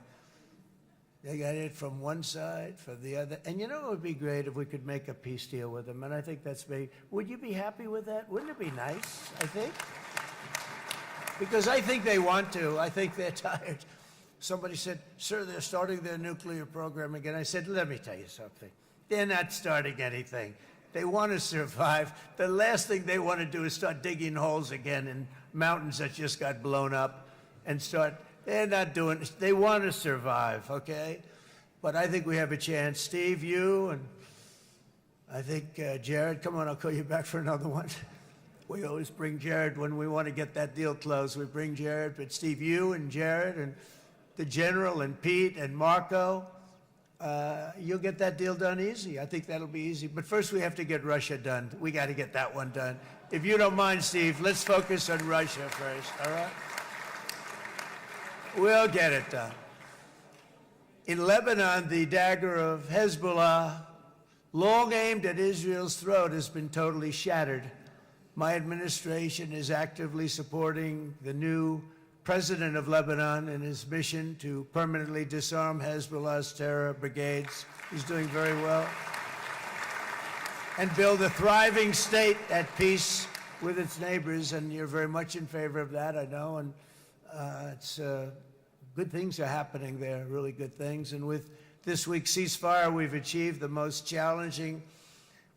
They got it from one side, from the other. And you know it would be great if we could make a peace deal with them, and I think that's big. Would you be happy with that? Wouldn't it be nice, I think? Because I think they want to. I think they're tired. Somebody said, sir, they're starting their nuclear program again. I said, let me tell you something. They're not starting anything. They want to survive. The last thing they want to do is start digging holes again in mountains that just got blown up and start. They're not doing it. They want to survive, okay? But I think we have a chance. Steve, you, and I think Jared, come on, I'll call you back for another one. We always bring Jared when we want to get that deal closed. We bring Jared, but Steve, you and Jared and the General and Pete and Marco, you'll get that deal done easy. I think that'll be easy. But first we have to get Russia done. We got to get that one done. If you don't mind, Steve, let's focus on Russia first, all right? We'll get it done. In Lebanon, the dagger of Hezbollah, long aimed at Israel's throat, has been totally shattered. My administration is actively supporting the new president of Lebanon in his mission to permanently disarm Hezbollah's terror brigades. He's doing very well. And build a thriving state at peace with its neighbors, and you're very much in favor of that, I know, and it's good things are happening there, really good things. And with this week's ceasefire, we've achieved the most challenging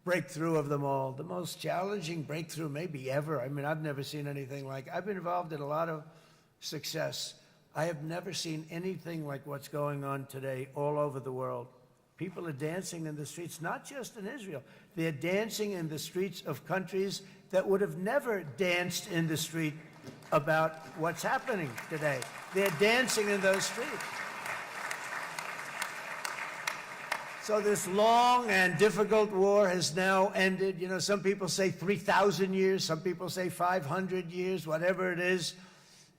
breakthrough of them all. The most challenging breakthrough maybe ever. I mean, I've never seen anything like it. I've been involved in a lot of success. I have never seen anything like what's going on today all over the world. People are dancing in the streets, not just in Israel. They're dancing in the streets of countries that would have never danced in the street about what's happening today. They're dancing in those streets. So this long and difficult war has now ended. You know, some people say 3,000 years, some people say 500 years, whatever it is.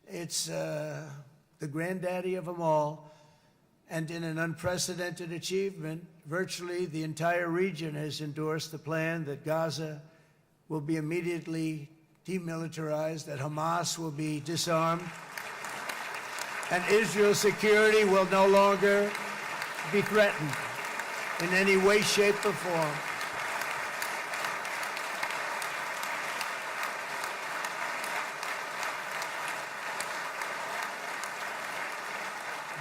It's the granddaddy of them all. And in an unprecedented achievement, virtually the entire region has endorsed the plan that Gaza will be immediately demilitarized, that Hamas will be disarmed, and Israel's security will no longer be threatened in any way, shape, or form.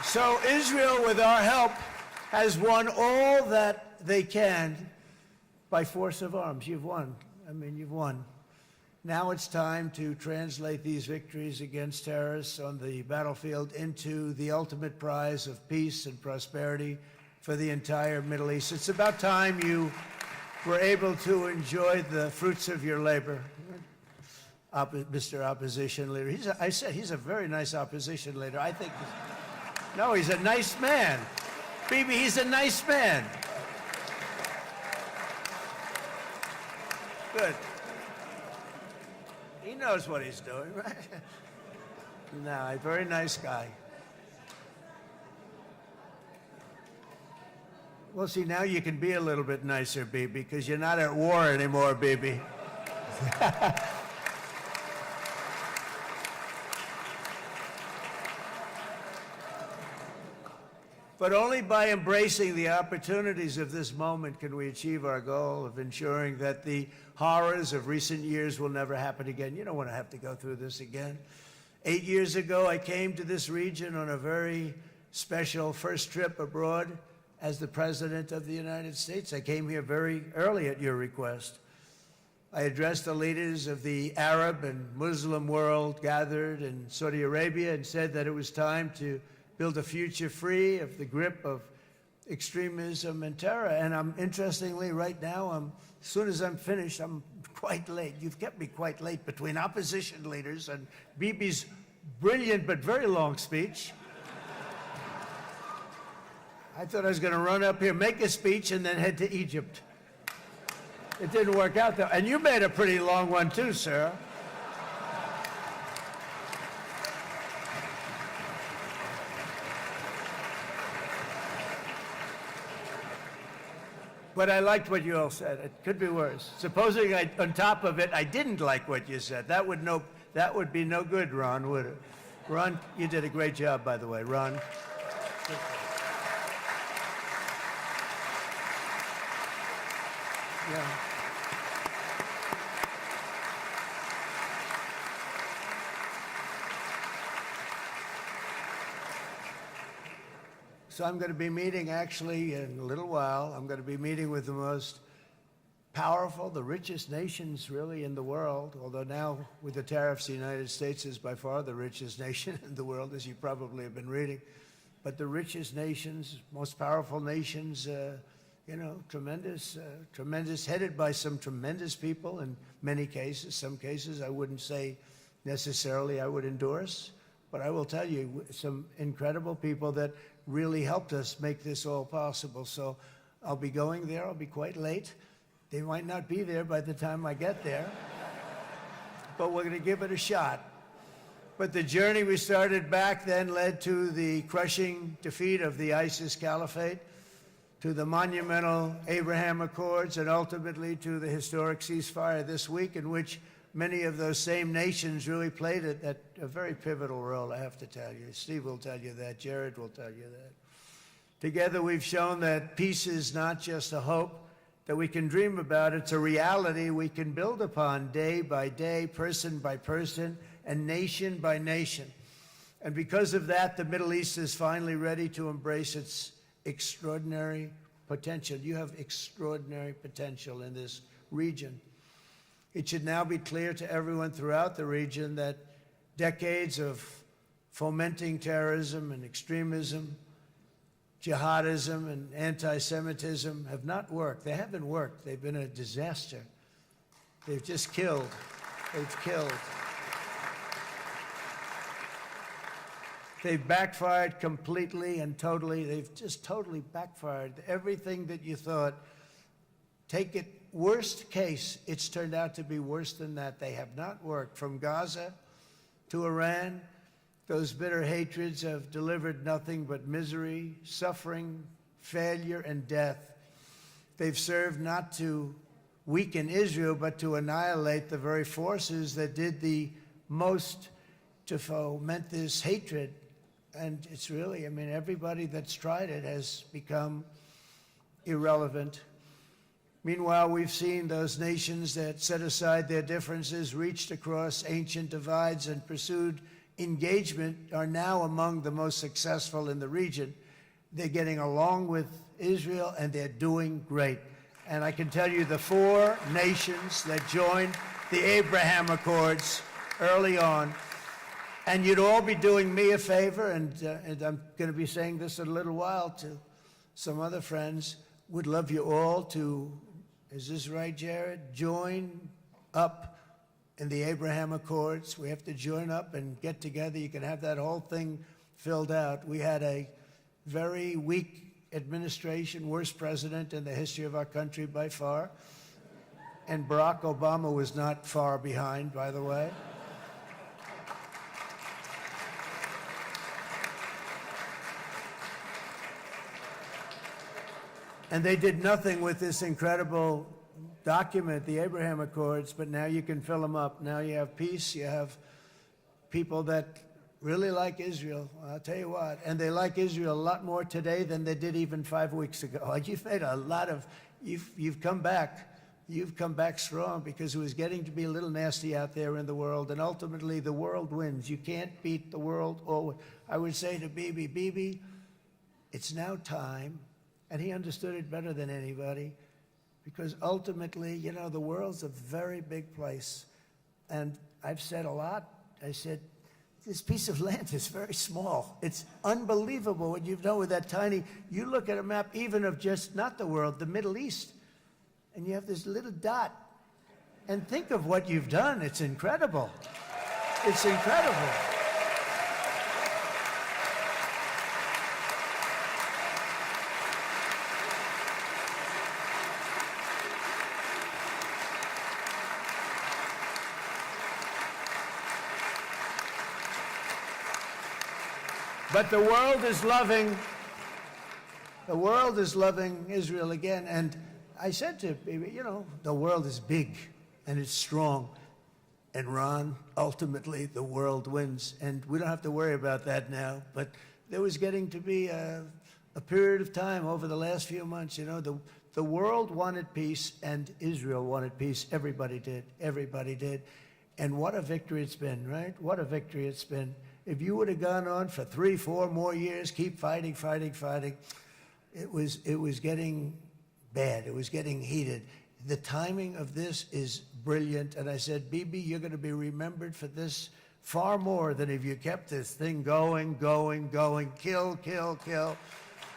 So Israel, with our help, has won all that they can by force of arms. You've won. I mean, you've won. Now it's time to translate these victories against terrorists on the battlefield into the ultimate prize of peace and prosperity for the entire Middle East. It's about time you were able to enjoy the fruits of your labor. Mr. Opposition Leader. I said he's a very nice opposition leader. I think, no, he's a nice man. Bibi, he's a nice man. Good. He knows what he's doing, right? No, a very nice guy. Well, see, now you can be a little bit nicer, Bibi, because you're not at war anymore, Bibi. But only by embracing the opportunities of this moment can we achieve our goal of ensuring that the horrors of recent years will never happen again. You don't want to have to go through this again. 8 years ago, I came to this region on a very special first trip abroad as the President of the United States. I came here very early at your request. I addressed the leaders of the Arab and Muslim world gathered in Saudi Arabia and said that it was time to build a future free of the grip of extremism and terror. And interestingly, right now, as soon as I'm finished, I'm quite late. You've kept me quite late between opposition leaders and Bibi's brilliant but very long speech. I thought I was going to run up here, make a speech, and then head to Egypt. It didn't work out, though. And you made a pretty long one, too, sir. But I liked what you all said. It could be worse. Supposing on top of it, I didn't like what you said. That would be no good, Ron, would it? Ron, you did a great job, by the way, Ron. Yeah. So I'm going to be meeting, actually, in a little while, I'm going to be meeting with the most powerful, the richest nations, really, in the world, although now, with the tariffs, the United States is by far the richest nation in the world, as you probably have been reading. But the richest nations, most powerful nations, you know, tremendous, headed by some tremendous people in many cases. Some cases I wouldn't say necessarily I would endorse, but I will tell you, some incredible people that really helped us make this all possible. So I'll be going there. I'll be quite late. They might not be there by the time I get there, but we're going to give it a shot. But the journey we started back then led to the crushing defeat of the ISIS caliphate, to the monumental Abraham Accords, and ultimately to the historic ceasefire this week, in which many of those same nations really played a very pivotal role, I have to tell you. Steve will tell you that. Jared will tell you that. Together, we've shown that peace is not just a hope that we can dream about. It's a reality we can build upon day by day, person by person, and nation by nation. And because of that, the Middle East is finally ready to embrace its extraordinary potential. You have extraordinary potential in this region. It should now be clear to everyone throughout the region that decades of fomenting terrorism and extremism, jihadism and anti-Semitism have not worked. They haven't worked. They've been a disaster. They've just killed. They've killed. They've backfired completely and totally. They've just totally backfired. Everything that you thought, take it worst case, it's turned out to be worse than that. They have not worked. From Gaza to Iran, those bitter hatreds have delivered nothing but misery, suffering, failure, and death. They've served not to weaken Israel, but to annihilate the very forces that did the most to foment this hatred. And it's really, I mean, everybody that's tried it has become irrelevant. Meanwhile, we've seen those nations that set aside their differences, reached across ancient divides, and pursued engagement are now among the most successful in the region. They're getting along with Israel, and they're doing great. And I can tell you the 4 nations that joined the Abraham Accords early on, and you'd all be doing me a favor, and I'm going to be saying this in a little while to some other friends, would love you all to, is this right, Jared? Join up in the Abraham Accords. We have to join up and get together. You can have that whole thing filled out. We had a very weak administration, worst president in the history of our country by far. And Barack Obama was not far behind, by the way. And they did nothing with this incredible document, the Abraham Accords, but now you can fill them up. Now you have peace, you have people that really like Israel. I'll tell you what, and they like Israel a lot more today than they did even 5 weeks ago. You've made a lot of, you've come back. You've come back strong because it was getting to be a little nasty out there in the world, and ultimately the world wins. You can't beat the world. Or I would say to Bibi, it's now time, and he understood it better than anybody, because ultimately, you know, the world's a very big place. And I've said a lot. I said, this piece of land is very small. It's unbelievable what you've done with that tiny, you look at a map even of just, not the world, the Middle East, and you have this little dot. And think of what you've done. It's incredible. It's incredible. But the world is loving Israel again. And I said to Bibi, you know, the world is big and it's strong. And Ron, ultimately, the world wins. And we don't have to worry about that now. But there was getting to be a period of time over the last few months, you know, the world wanted peace and Israel wanted peace. Everybody did. Everybody did. And what a victory it's been, right? What a victory it's been. If you would have gone on for 3, 4 more years, keep fighting, it was getting bad. It was getting heated. The timing of this is brilliant. And I said, Bibi, you're going to be remembered for this far more than if you kept this thing going, kill.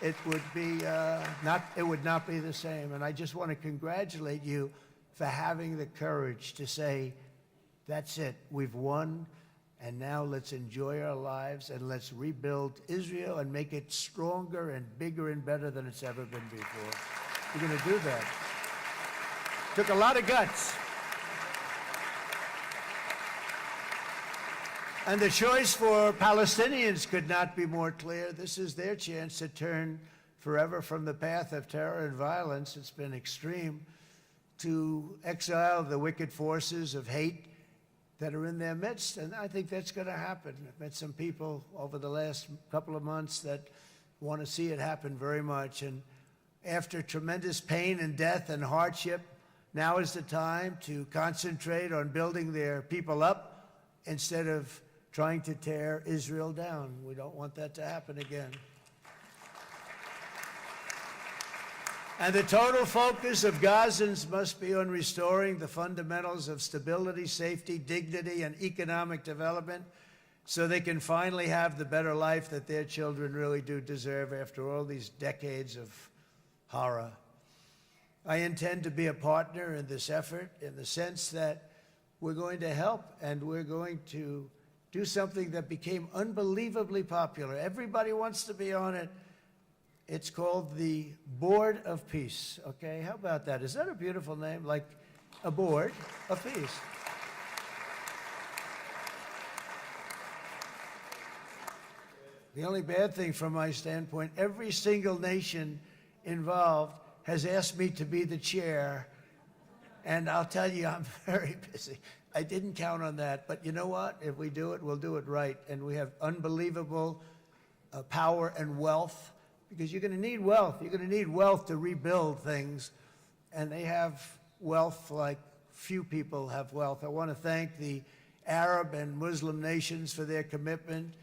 It would be it would not be the same. And I just want to congratulate you for having the courage to say, that's it, we've won. And now let's enjoy our lives and let's rebuild Israel and make it stronger and bigger and better than it's ever been before. We're going to do that. Took a lot of guts. And the choice for Palestinians could not be more clear. This is their chance to turn forever from the path of terror and violence. It's been extreme, to exile the wicked forces of hate that are in their midst, and I think that's going to happen. I've met some people over the last couple of months that want to see it happen very much, and after tremendous pain and death and hardship, now is the time to concentrate on building their people up instead of trying to tear Israel down. We don't want that to happen again. And the total focus of Gazans must be on restoring the fundamentals of stability, safety, dignity, and economic development so they can finally have the better life that their children really do deserve after all these decades of horror. I intend to be a partner in this effort in the sense that we're going to help and we're going to do something that became unbelievably popular. Everybody wants to be on it. It's called the Board of Peace, okay? How about that? Is that a beautiful name? Like a board of peace. The only bad thing from my standpoint, every single nation involved has asked me to be the chair, and I'll tell you, I'm very busy. I didn't count on that, but you know what? If we do it, we'll do it right, and we have unbelievable power and wealth. Because you're going to need wealth. You're going to need wealth to rebuild things. And they have wealth like few people have wealth. I want to thank the Arab and Muslim nations for their commitment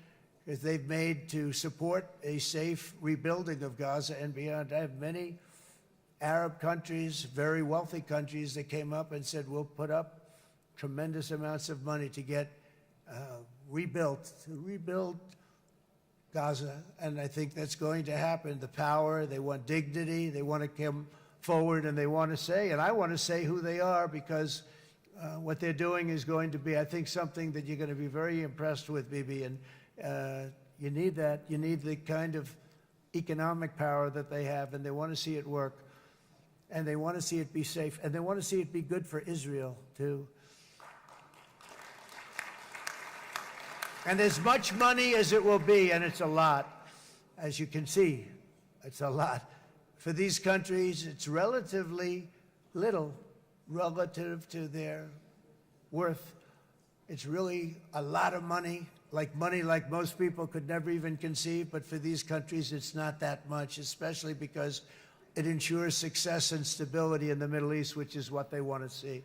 that they've made to support a safe rebuilding of Gaza and beyond. I have many Arab countries, very wealthy countries, that came up and said, we'll put up tremendous amounts of money to get rebuilt, to rebuild Gaza, and I think that's going to happen. The power, they want dignity, they want to come forward, and they want to say, and I want to say who they are, because what they're doing is going to be, I think, something that you're going to be very impressed with, Bibi, and you need that. You need the kind of economic power that they have, and they want to see it work, and they want to see it be safe, and they want to see it be good for Israel, too. And as much money as it will be, and it's a lot, as you can see, it's a lot. For these countries, it's relatively little relative to their worth. It's really a lot of money like money, like most people could never even conceive, but for these countries, it's not that much, especially because it ensures success and stability in the Middle East, which is what they want to see.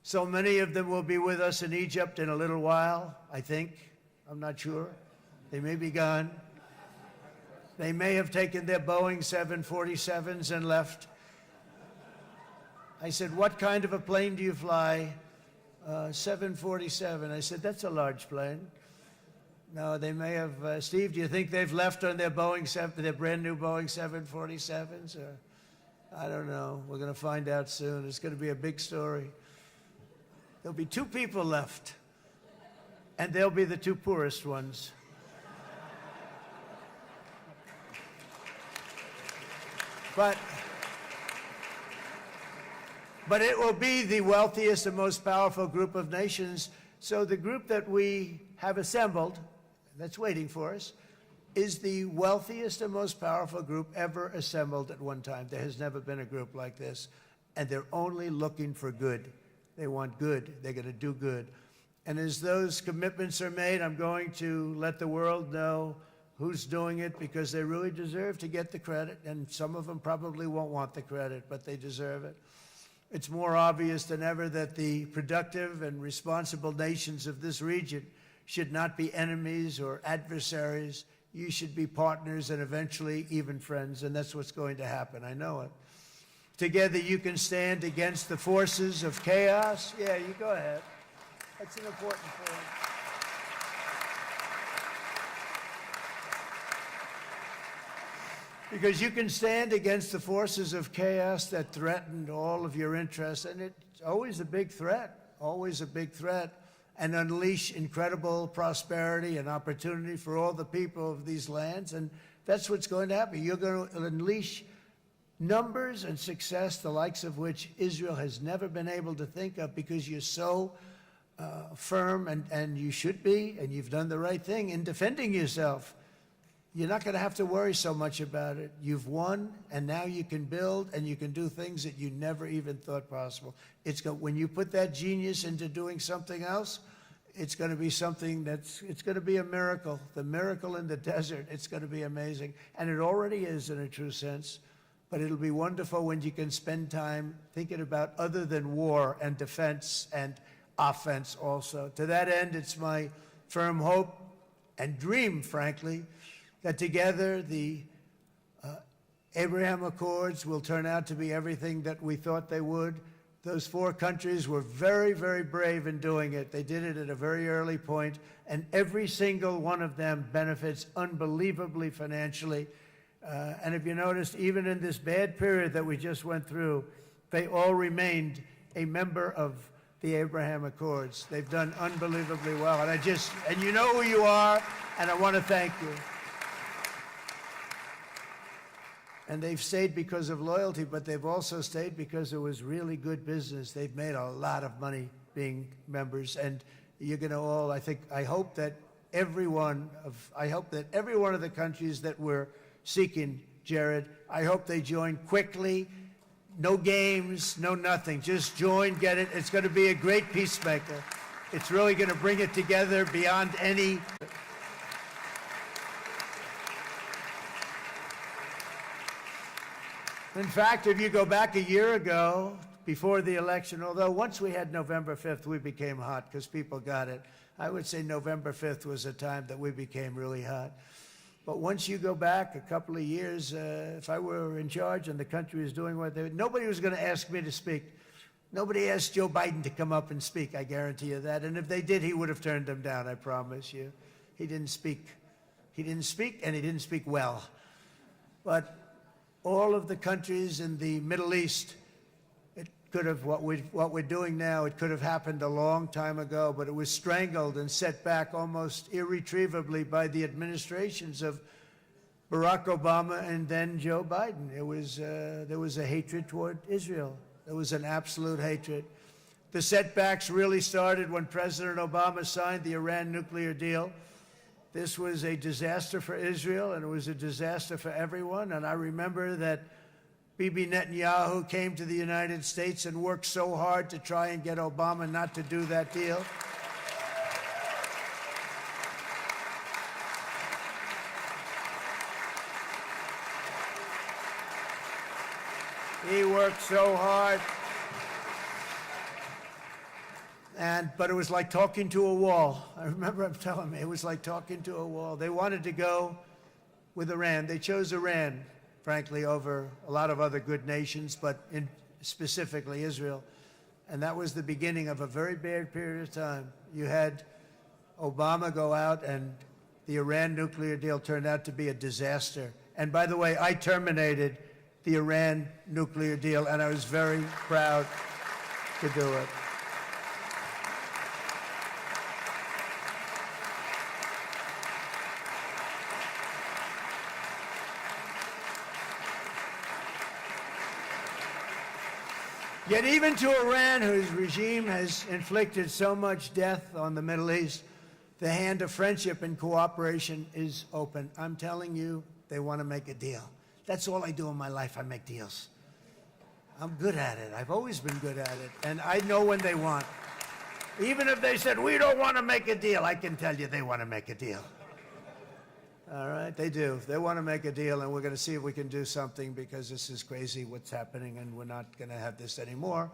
So many of them will be with us in Egypt in a little while, I think. I'm not sure. They may be gone. They may have taken their Boeing 747s and left. I said, what kind of a plane do you fly? 747. I said, that's a large plane. No, they may have. Steve, do you think they've left on their their brand new Boeing 747s? Or I don't know. We're going to find out soon. It's going to be a big story. There'll be 2 people left, and they'll be the 2 poorest ones. But it will be the wealthiest and most powerful group of nations. So the group that we have assembled, that's waiting for us, is the wealthiest and most powerful group ever assembled at one time. There has never been a group like this. And they're only looking for good. They want good. They're going to do good. And as those commitments are made, I'm going to let the world know who's doing it, because they really deserve to get the credit. And some of them probably won't want the credit, but they deserve it. It's more obvious than ever that the productive and responsible nations of this region should not be enemies or adversaries. You should be partners and eventually even friends, and that's what's going to happen. I know it. Together you can stand against the forces of chaos. Yeah, you go ahead. That's an important point. Because you can stand against the forces of chaos that threaten all of your interests, and it's always a big threat, and unleash incredible prosperity and opportunity for all the people of these lands, and that's what's going to happen. You're going to unleash numbers and success, the likes of which Israel has never been able to think of, because you're so firm, and you should be, and you've done the right thing in defending yourself. You're not going to have to worry so much about it. You've won, and now you can build, and you can do things that you never even thought possible. When you put that genius into doing something else, it's going to be something it's going to be a miracle. The miracle in the desert, it's going to be amazing. And it already is in a true sense. But it'll be wonderful when you can spend time thinking about other than war and defense and offense also. To that end, it's my firm hope and dream, frankly, that together the Abraham Accords will turn out to be everything that we thought they would. Those 4 countries were very, very brave in doing it. They did it at a very early point, and every single one of them benefits unbelievably financially. And if you noticed, even in this bad period that we just went through, they all remained a member of the Abraham Accords. They've done unbelievably well. And you know who you are, and I want to thank you. And they've stayed because of loyalty, but they've also stayed because it was really good business. They've made a lot of money being members, and you're going to all, I hope that every one of the countries that we're seeking, Jared, I hope they join quickly. No games, no nothing. Just join, get it. It's going to be a great peacemaker. It's really going to bring it together beyond any. In fact, if you go back a year ago, before the election, although once we had November 5th, we became hot because people got it. I would say November 5th was a time that we became really hot. But once you go back a couple of years, if I were in charge and the country was doing what they were, nobody was going to ask me to speak. Nobody asked Joe Biden to come up and speak, I guarantee you that. And if they did, he would have turned them down, I promise you. He didn't speak. He didn't speak, and he didn't speak well. But all of the countries in the Middle East, it could have, what we're doing now, it could have happened a long time ago, but it was strangled and set back almost irretrievably by the administrations of Barack Obama and then Joe Biden. There was a hatred toward Israel. There was an absolute hatred. The setbacks really started when President Obama signed the Iran nuclear deal. This was a disaster for Israel, and it was a disaster for everyone. And I remember that Bibi Netanyahu came to the United States and worked so hard to try and get Obama not to do that deal. He worked so hard. But it was like talking to a wall. I remember him telling me it was like talking to a wall. They wanted to go with Iran. They chose Iran, frankly, over a lot of other good nations, but specifically Israel. And that was the beginning of a very bad period of time. You had Obama go out, and the Iran nuclear deal turned out to be a disaster. And by the way, I terminated the Iran nuclear deal, and I was very proud to do it. Yet even to Iran, whose regime has inflicted so much death on the Middle East, the hand of friendship and cooperation is open. I'm telling you, they want to make a deal. That's all I do in my life. I make deals. I'm good at it. I've always been good at it. And I know when they want. Even if they said, we don't want to make a deal, I can tell you they want to make a deal. All right, they do. They want to make a deal, and we're going to see if we can do something, because this is crazy what's happening, and we're not going to have this anymore.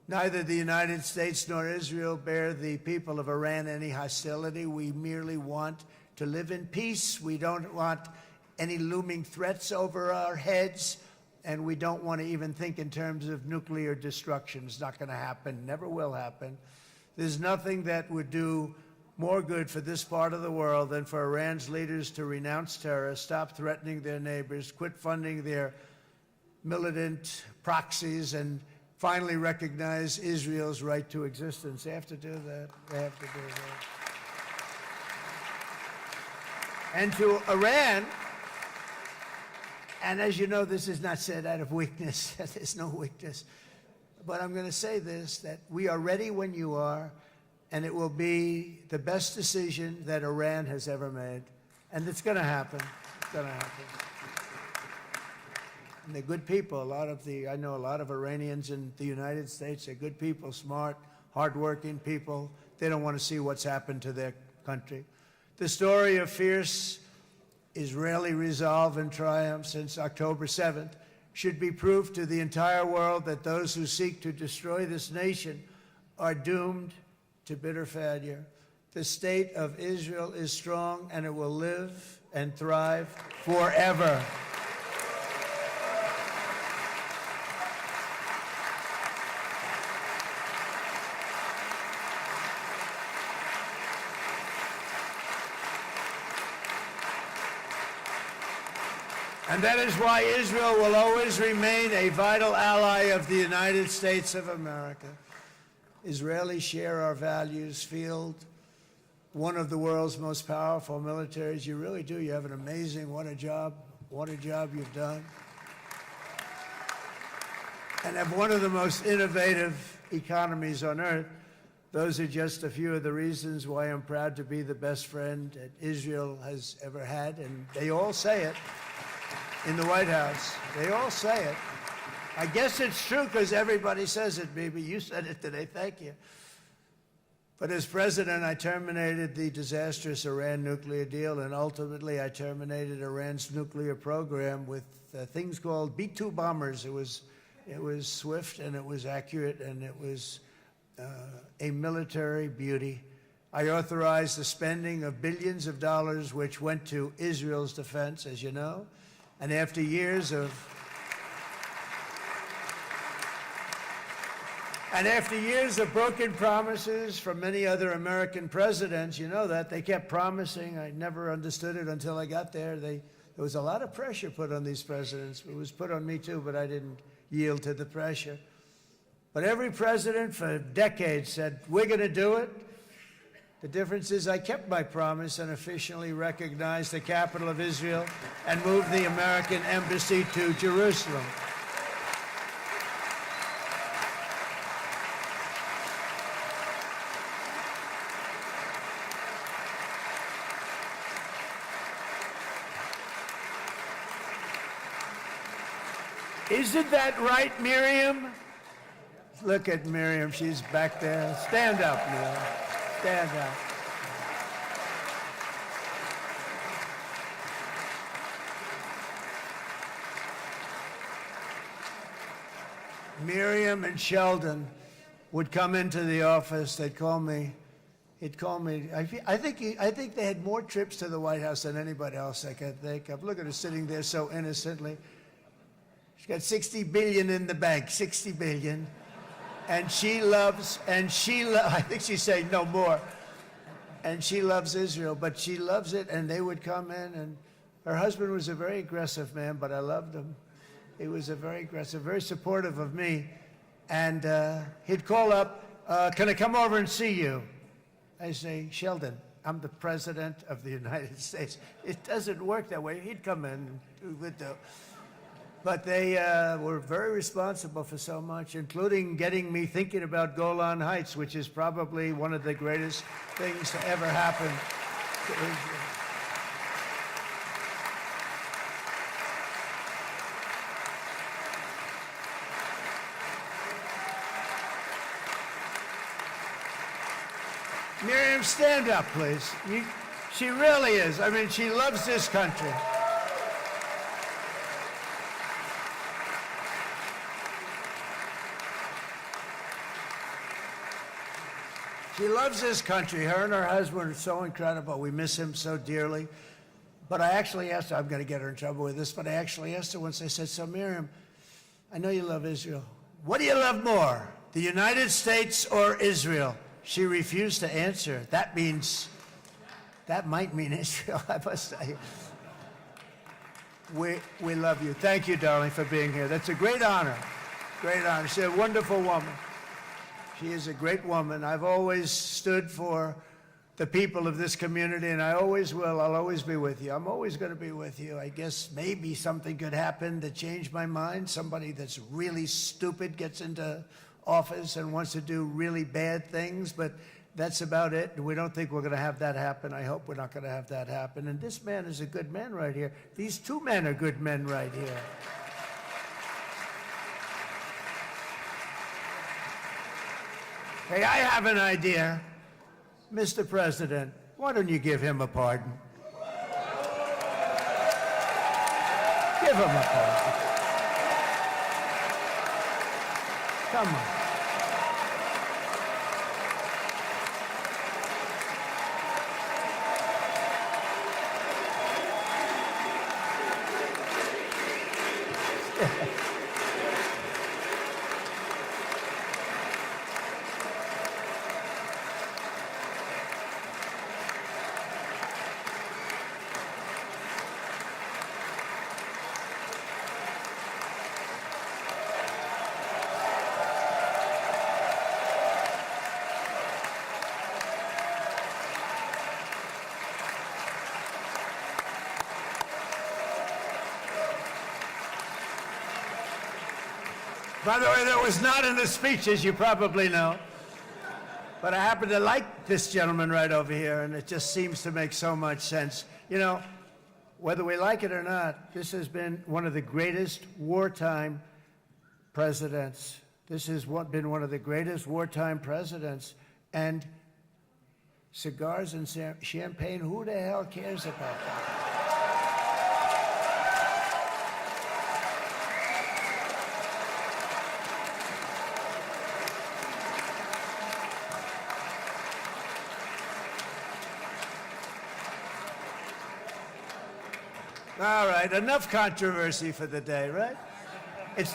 Neither the United States nor Israel bear the people of Iran any hostility. We merely want to live in peace. We don't want any looming threats over our heads, and we don't want to even think in terms of nuclear destruction. It's not going to happen, never will happen. There's nothing that would do more good for this part of the world than for Iran's leaders to renounce terror, stop threatening their neighbors, quit funding their militant proxies, and finally recognize Israel's right to existence. They have to do that. They have to do that. And to Iran, and as you know, this is not said out of weakness. There's no weakness. But I'm going to say this, that we are ready when you are, and it will be the best decision that Iran has ever made. And it's going to happen. It's going to happen. And they're good people. I know a lot of Iranians in the United States. They're good people, smart, hardworking people. They don't want to see what's happened to their country. The story of fierce Israeli resolve and triumph since October 7th should be proof to the entire world that those who seek to destroy this nation are doomed to bitter failure. The state of Israel is strong, and it will live and thrive forever. And that is why Israel will always remain a vital ally of the United States of America. Israelis share our values, field one of the world's most powerful militaries. You really do. You have an amazing, what a job you've done. And have one of the most innovative economies on earth. Those are just a few of the reasons why I'm proud to be the best friend that Israel has ever had. And they all say it in the White House. They all say it. I guess it's true because everybody says it, baby. You said it today. Thank you. But as president, I terminated the disastrous Iran nuclear deal, and ultimately I terminated Iran's nuclear program with things called B-2 bombers. It was swift, and it was accurate, and it was a military beauty. I authorized the spending of billions of dollars, which went to Israel's defense, as you know. And after years of broken promises from many other American presidents, you know that, they kept promising. I never understood it until I got there. There was a lot of pressure put on these presidents. It was put on me too, but I didn't yield to the pressure. But every president for decades said, we're going to do it. The difference is I kept my promise and officially recognized the capital of Israel and moved the American embassy to Jerusalem. Isn't that right, Miriam? Look at Miriam. She's back there. Stand up, Miriam. Stand up. Miriam and Sheldon would come into the office. They'd call me. He'd call me. I think they had more trips to the White House than anybody else I can think of. Look at her sitting there so innocently. She's got 60 billion in the bank, 60 billion. And I think she's saying no more. And she loves Israel, but she loves it, and they would come in, and her husband was a very aggressive man, but I loved him. He was a very aggressive, very supportive of me. And he'd call up, can I come over and see you? I say, Sheldon, I'm the President of the United States. It doesn't work that way. He'd come in and we would do. But they were very responsible for so much, including getting me thinking about Golan Heights, which is probably one of the greatest things to ever happen to Israel. Miriam, stand up, please. She really is. I mean, she loves this country. She loves this country. Her and her husband are so incredible. We miss him so dearly. But I actually asked her, I'm going to get her in trouble with this, but I actually asked her once, I said, so Miriam, I know you love Israel. What do you love more, the United States or Israel? She refused to answer. That might mean Israel, I must say. We love you. Thank you, darling, for being here. That's a great honor. Great honor. She's a wonderful woman. She is a great woman. I've always stood for the people of this community, and I always will. I'll always be with you. I'm always going to be with you. I guess maybe something could happen to change my mind. Somebody that's really stupid gets into office and wants to do really bad things, but that's about it. We don't think we're going to have that happen. I hope we're not going to have that happen. And this man is a good man right here. These two men are good men right here. Hey, I have an idea. Mr. President, why don't you give him a pardon? Give him a pardon. Come on. By the way, that was not in the speech, as you probably know. But I happen to like this gentleman right over here, and it just seems to make so much sense. You know, whether we like it or not, this has been one of the greatest wartime presidents. This has been one of the greatest wartime presidents. And cigars and champagne, who the hell cares about that? All right, enough controversy for the day, right?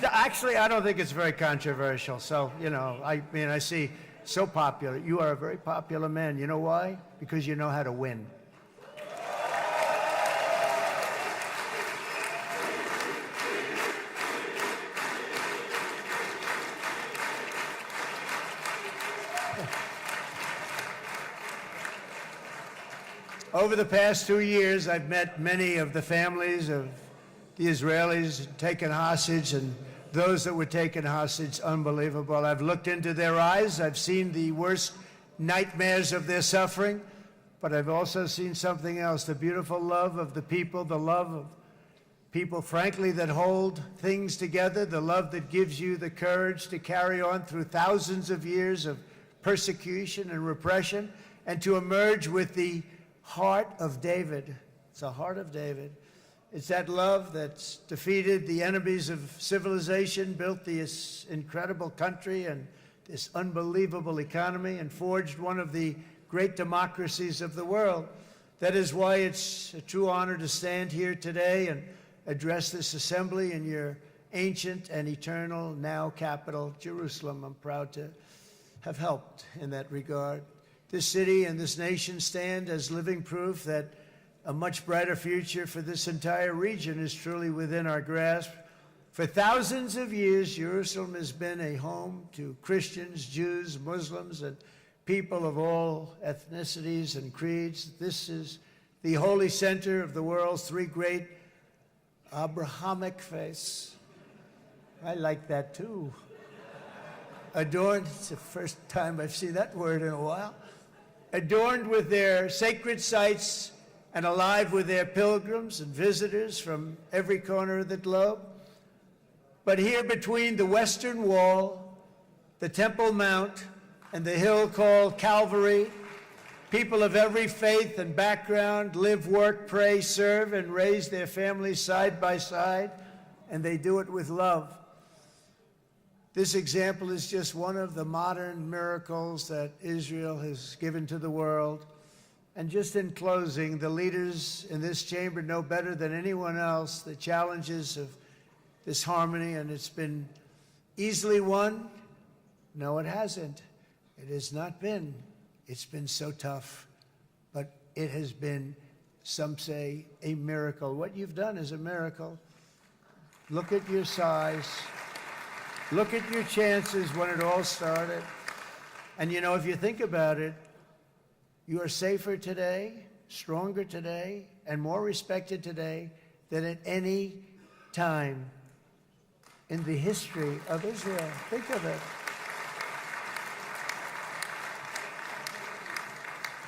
Actually, I don't think it's very controversial. So, you know, I mean, I see so popular. You are a very popular man. You know why? Because you know how to win. Over the past 2 years, I've met many of the families of the Israelis taken hostage and those that were taken hostage. Unbelievable. I've looked into their eyes. I've seen the worst nightmares of their suffering, but I've also seen something else, the beautiful love of the people, the love of people, frankly, that hold things together, the love that gives you the courage to carry on through thousands of years of persecution and repression and to emerge with the heart of David. It's the heart of David. It's that love that's defeated the enemies of civilization, built this incredible country and this unbelievable economy, and forged one of the great democracies of the world. That is why it's a true honor to stand here today and address this assembly in your ancient and eternal now capital, Jerusalem. I'm proud to have helped in that regard. This city and this nation stand as living proof that a much brighter future for this entire region is truly within our grasp. For thousands of years, Jerusalem has been a home to Christians, Jews, Muslims, and people of all ethnicities and creeds. This is the holy center of the world's three great Abrahamic faiths. I like that too. Adorned, it's the first time I've seen that word in a while. Adorned with their sacred sites and alive with their pilgrims and visitors from every corner of the globe. But here between the Western Wall, the Temple Mount, and the hill called Calvary, people of every faith and background live, work, pray, serve, and raise their families side by side, and they do it with love. This example is just one of the modern miracles that Israel has given to the world. And just in closing, the leaders in this chamber know better than anyone else the challenges of this harmony, and it's been easily won. No, it hasn't. It has not been. It's been so tough, but it has been, some say, a miracle. What you've done is a miracle. Look at your size. Look at your chances when it all started. And you know, if you think about it, you are safer today, stronger today, and more respected today than at any time in the history of Israel. Think of it.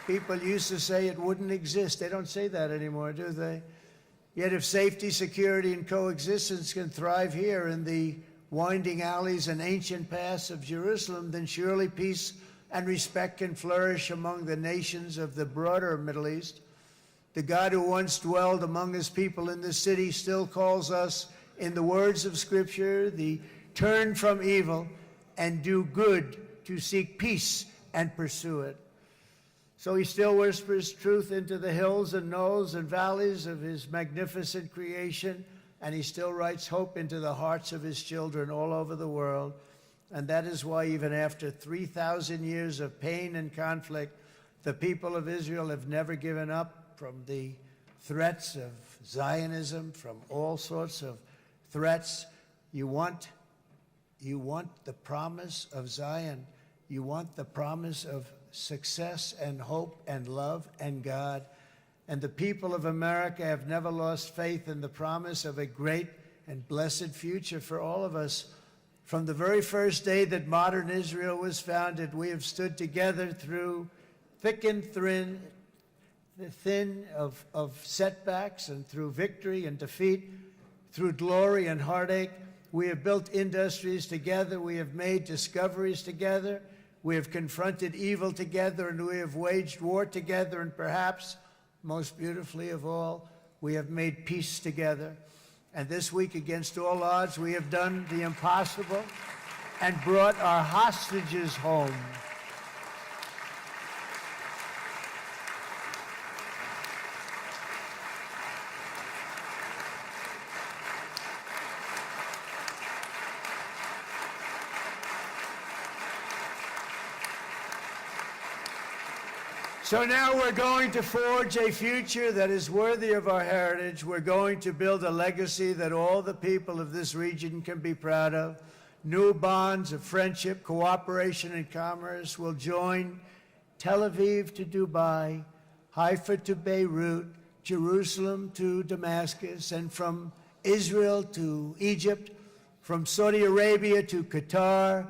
People used to say it wouldn't exist. They don't say that anymore, do they? Yet if safety, security, and coexistence can thrive here in the winding alleys and ancient paths of Jerusalem, then surely peace and respect can flourish among the nations of the broader Middle East. The God who once dwelled among his people in this city still calls us, in the words of Scripture, the turn from evil and do good, to seek peace and pursue it. So he still whispers truth into the hills and knolls and valleys of his magnificent creation, and he still writes hope into the hearts of his children all over the world. And that is why even after 3,000 years of pain and conflict, the people of Israel have never given up from the threats of Zionism, from all sorts of threats. You want the promise of Zion. You want the promise of success and hope and love and God. And the people of America have never lost faith in the promise of a great and blessed future for all of us. From the very first day that modern Israel was founded, we have stood together through thick and thin of setbacks, and through victory and defeat, through glory and heartache. We have built industries together. We have made discoveries together. We have confronted evil together, and we have waged war together. And perhaps most beautifully of all, we have made peace together. And this week, against all odds, we have done the impossible and brought our hostages home. So now we're going to forge a future that is worthy of our heritage. We're going to build a legacy that all the people of this region can be proud of. New bonds of friendship, cooperation, and commerce will join Tel Aviv to Dubai, Haifa to Beirut, Jerusalem to Damascus, and from Israel to Egypt, from Saudi Arabia to Qatar,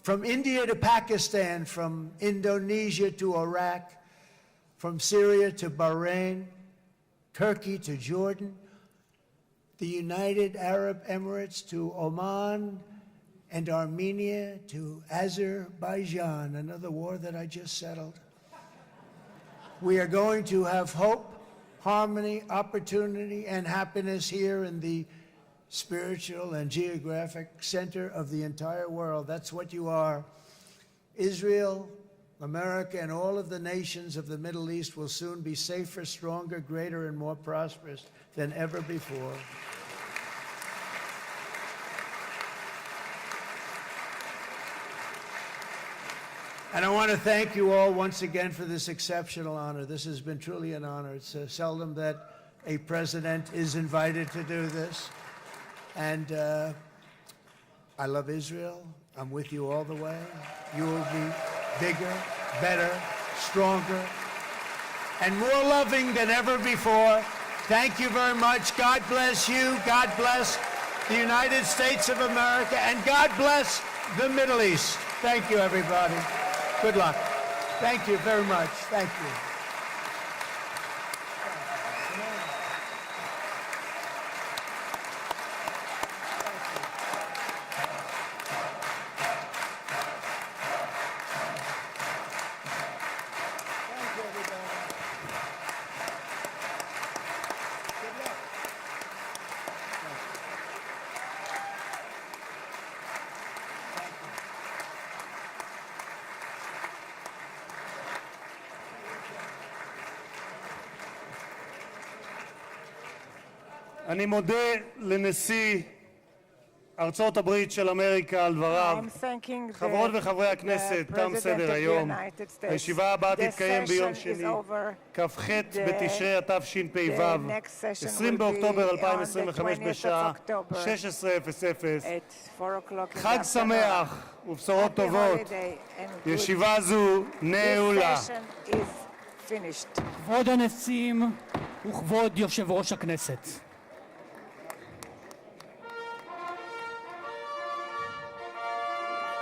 from India to Pakistan, from Indonesia to Iraq, from Syria to Bahrain, Turkey to Jordan, the United Arab Emirates to Oman, and Armenia to Azerbaijan, another war that I just settled. We are going to have hope harmony, opportunity, and happiness here in the spiritual and geographic center of the entire world. That's what you are. Israel, America, and all of the nations of the Middle East will soon be safer, stronger, greater, and more prosperous than ever before. And I want to thank you all once again for this exceptional honor. This has been truly an honor. It's seldom that a president is invited to do this. And I love Israel. I'm with you all the way. You will be bigger, better, stronger, and more loving than ever before. Thank you very much. God bless you. God bless the United States of America. And God bless the Middle East. Thank you, everybody. Good luck. Thank you very much. Thank you. אני מודה לנשיא ארצות הברית של אמריקה על דבריו. חברות וחברי הכנסת, תם סדר היום. הישיבה הבאה תתקיים ביום שני, כ"ח בתשרי התשפ"ו, 20 באוקטובר 2025 בשעה 16:00. חג שמח ובשורות טובות. ישיבה זו נעולה. כבוד הנשיאים וכבוד יושב ראש הכנסת.